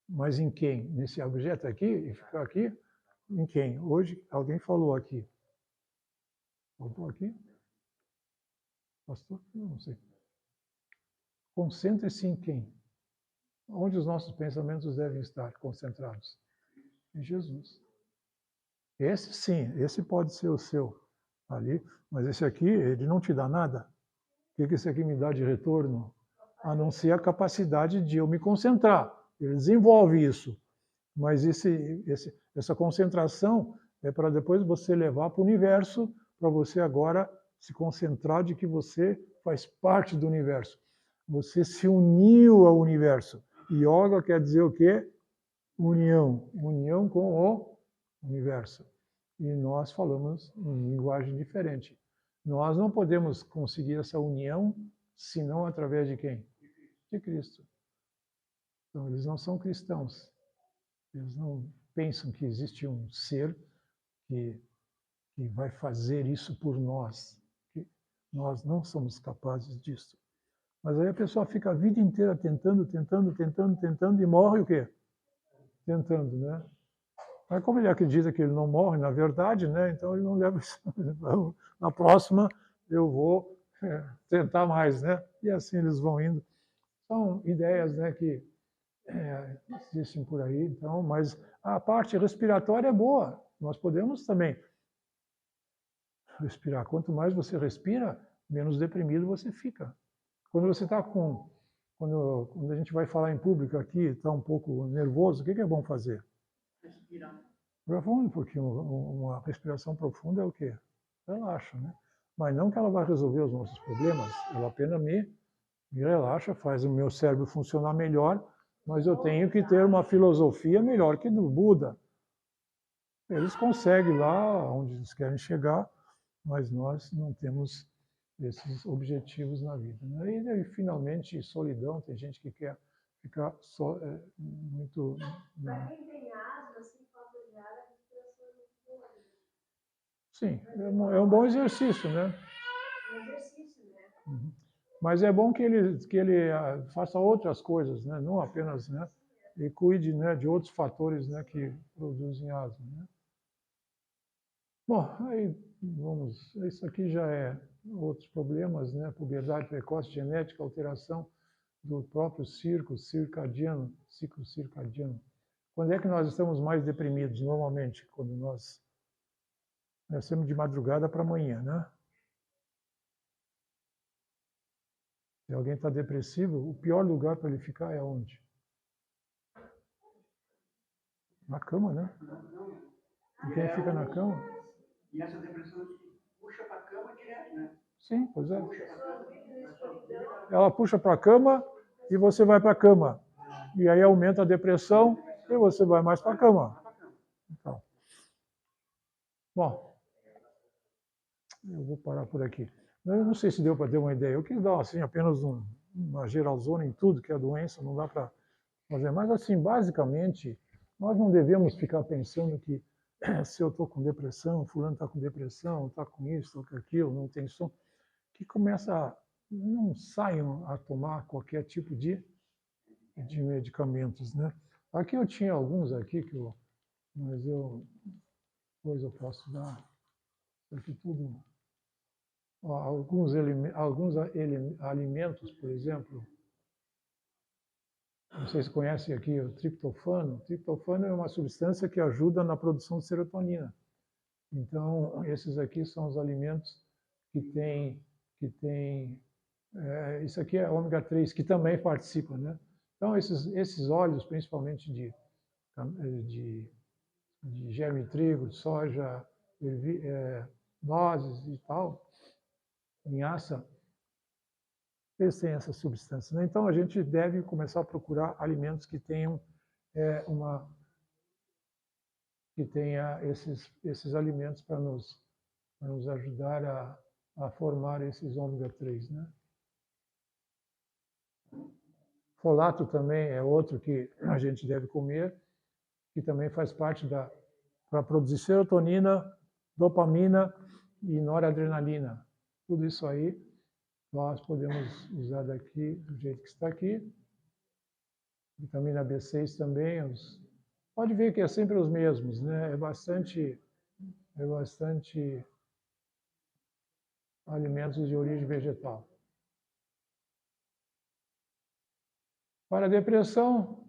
Mas em quem? Nesse objeto aqui? E ficar aqui? Em quem? Hoje alguém falou aqui. Faltou aqui? Pastor? Não sei. Concentre-se em quem? Onde os nossos pensamentos devem estar concentrados? Em Jesus. Esse sim, esse pode ser o seu ali, mas esse aqui, ele não te dá nada. O que esse aqui me dá de retorno? A não ser a capacidade de eu me concentrar. Ele desenvolve isso. Mas essa concentração é para depois você levar para o universo, para você agora se concentrar de que você faz parte do universo. Você se uniu ao universo. Yoga quer dizer o quê? União. União com o universo. E nós falamos em linguagem diferente. Nós não podemos conseguir essa união senão através de quem? De Cristo. Então, eles não são cristãos. Eles não pensam que existe um ser que vai fazer isso por nós. Que nós não somos capazes disso. Mas aí a pessoa fica a vida inteira tentando e morre o quê? Tentando, né? Mas como ele acredita que ele não morre, na verdade, né? Então ele não leva isso. Na próxima eu vou tentar mais, né? E assim eles vão indo. São ideias, né, que existem por aí, então, mas a parte respiratória é boa. Nós podemos também respirar. Quanto mais você respira, menos deprimido você fica. Quando você está com... Quando a gente vai falar em público aqui, está um pouco nervoso, o que é bom fazer? Respirar. Profundo, porque uma respiração profunda é o quê? Relaxa, né? Mas não que ela vai resolver os nossos problemas, ela apenas me relaxa, faz o meu cérebro funcionar melhor, mas eu tenho que ter uma filosofia melhor que do Buda. Eles conseguem lá onde eles querem chegar, mas nós não temos esses objetivos na vida. Né? E daí, finalmente, solidão, tem gente que quer ficar só, muito... Para quem tem asma, assim, falta de ar, a respiração é muito boa. Sim, é um bom exercício, né? É um exercício, né? Uhum. Mas é bom que ele faça outras coisas, né? Não apenas, né? E cuide, né, de outros fatores, né, que produzem asma, né? Bom, aí vamos... Isso aqui já é outros problemas, né? Puberdade precoce, genética, alteração do próprio ciclo circadiano. Quando é que nós estamos mais deprimidos, normalmente? Quando nós nascemos de madrugada para amanhã, né? Se alguém está depressivo, o pior lugar para ele ficar é onde? Na cama, né? E quem fica na cama? E essa depressão puxa para a cama direto, né? Sim, pois é. Puxa para a cama. Ela puxa para a cama e você vai para a cama. E aí aumenta a depressão e você vai mais para a cama. Então, bom, eu vou parar por aqui. Eu não sei se deu para ter uma ideia. Eu quis dar assim, apenas uma geralzona em tudo que é doença, não dá para fazer. Mas assim, basicamente, nós não devemos ficar pensando que se eu estou com depressão, fulano está com depressão, está com isso, está com aquilo, não tem som, que não saiam a tomar qualquer tipo de medicamentos, né? Aqui eu tinha alguns aqui mas depois eu posso dar aqui tudo. Alguns alimentos, por exemplo, vocês conhecem aqui o triptofano. O triptofano é uma substância que ajuda na produção de serotonina. Então, esses aqui são os alimentos que têm isso aqui é ômega 3, que também participa, né? Então, esses óleos, principalmente de germe de trigo, de soja, nozes e tal, linhaça, eles têm essa substância, né? Então, a gente deve começar a procurar alimentos que tenham uma que tenha esses alimentos para nos ajudar a formar esses ômega 3, né? Folato também é outro que a gente deve comer, que também faz parte para produzir serotonina, dopamina e noradrenalina. Tudo isso aí nós podemos usar daqui do jeito que está aqui. Vitamina B6 também. Pode ver que é sempre os mesmos, né? É bastante alimentos de origem vegetal. Para a depressão,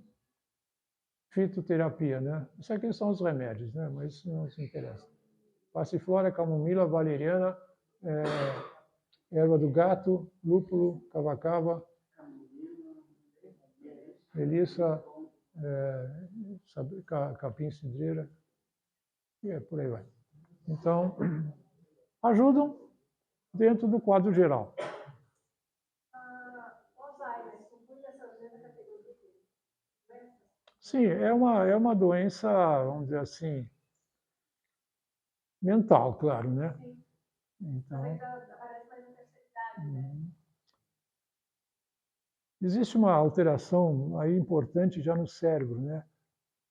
fitoterapia, né? Isso aqui são os remédios, né? Mas isso não nos interessa. Passiflora, camomila, valeriana, erva do gato, lúpulo, cava-cava, melissa, capim-cidreira, e por aí vai. Então, ajudam dentro do quadro geral. Sim, é uma doença, vamos dizer assim, mental, claro, né? Então, existe uma alteração aí importante já no cérebro, né?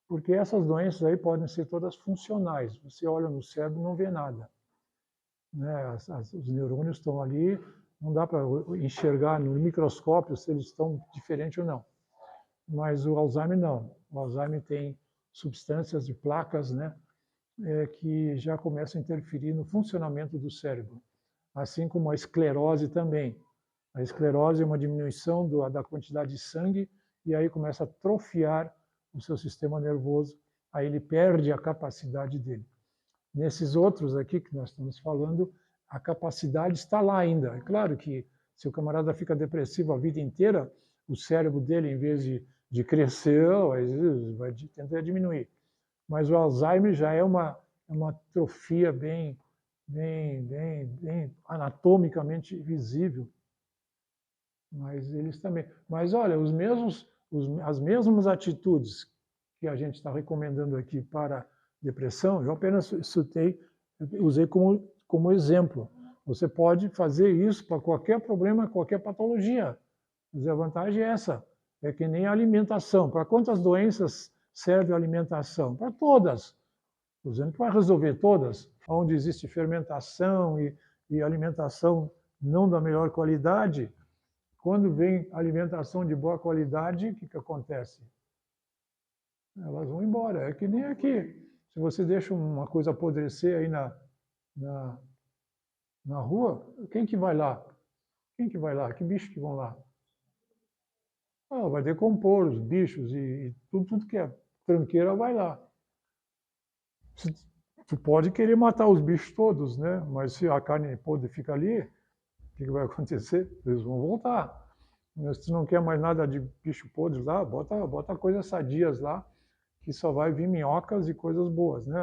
Porque essas doenças aí podem ser todas funcionais. Você olha no cérebro e não vê nada, né? Os neurônios estão ali, não dá para enxergar no microscópio se eles estão diferentes ou não. Mas o Alzheimer não. O Alzheimer tem substâncias de placas, né, que já começam a interferir no funcionamento do cérebro. Assim como a esclerose também. A esclerose é uma diminuição da quantidade de sangue e aí começa a atrofiar o seu sistema nervoso, aí ele perde a capacidade dele. Nesses outros aqui que nós estamos falando, a capacidade está lá ainda. É claro que se o camarada fica depressivo a vida inteira, o cérebro dele, em vez de crescer, vai tentar diminuir. Mas o Alzheimer já é uma atrofia bem anatomicamente visível. Mas eles também. Mas olha, as mesmas atitudes que a gente está recomendando aqui para depressão, eu apenas usei como exemplo. Você pode fazer isso para qualquer problema, qualquer patologia. Mas a vantagem é essa. É que nem a alimentação. Para quantas doenças serve a alimentação? Para todas. Estou dizendo que vai resolver todas. Onde existe fermentação e alimentação não da melhor qualidade, quando vem alimentação de boa qualidade, o que acontece? Elas vão embora. É que nem aqui. Se você deixa uma coisa apodrecer aí na rua, quem que vai lá? Quem que vai lá? Que bichos que vão lá? Vai decompor os bichos e tudo que é tranqueira vai lá. Tu pode querer matar os bichos todos, né? Mas se a carne podre fica ali, o que vai acontecer? Eles vão voltar. Mas se tu não quer mais nada de bicho podre lá, bota coisas sadias lá, que só vai vir minhocas e coisas boas, né?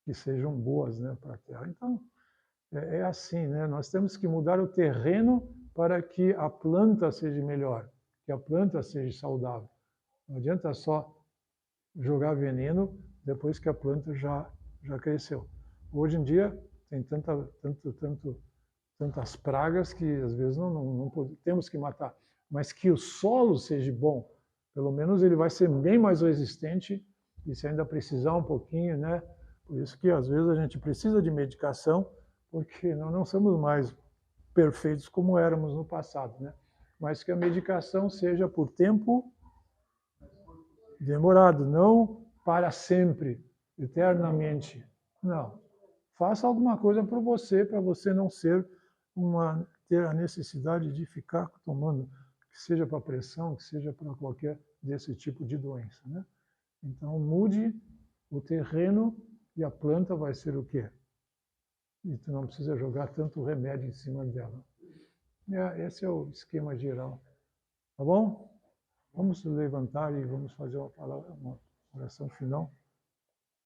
Que sejam boas, né, para a terra. Então, é assim, né? Nós temos que mudar o terreno para que a planta seja melhor, que a planta seja saudável. Não adianta só jogar veneno depois que a planta já cresceu. Hoje em dia tem tantas pragas que às vezes não temos que matar, mas que o solo seja bom, pelo menos ele vai ser bem mais resistente e se ainda precisar um pouquinho, né? Por isso que às vezes a gente precisa de medicação, porque não somos mais perfeitos como éramos no passado, né? Mas que a medicação seja por tempo demorado, não para sempre, eternamente. Não. Faça alguma coisa para você não ter a necessidade de ficar tomando, que seja para pressão, que seja para qualquer desse tipo de doença, né? Então mude o terreno e a planta vai ser o quê? E tu não precisa jogar tanto remédio em cima dela. Esse é o esquema geral. Tá bom? Vamos levantar e vamos fazer uma oração final.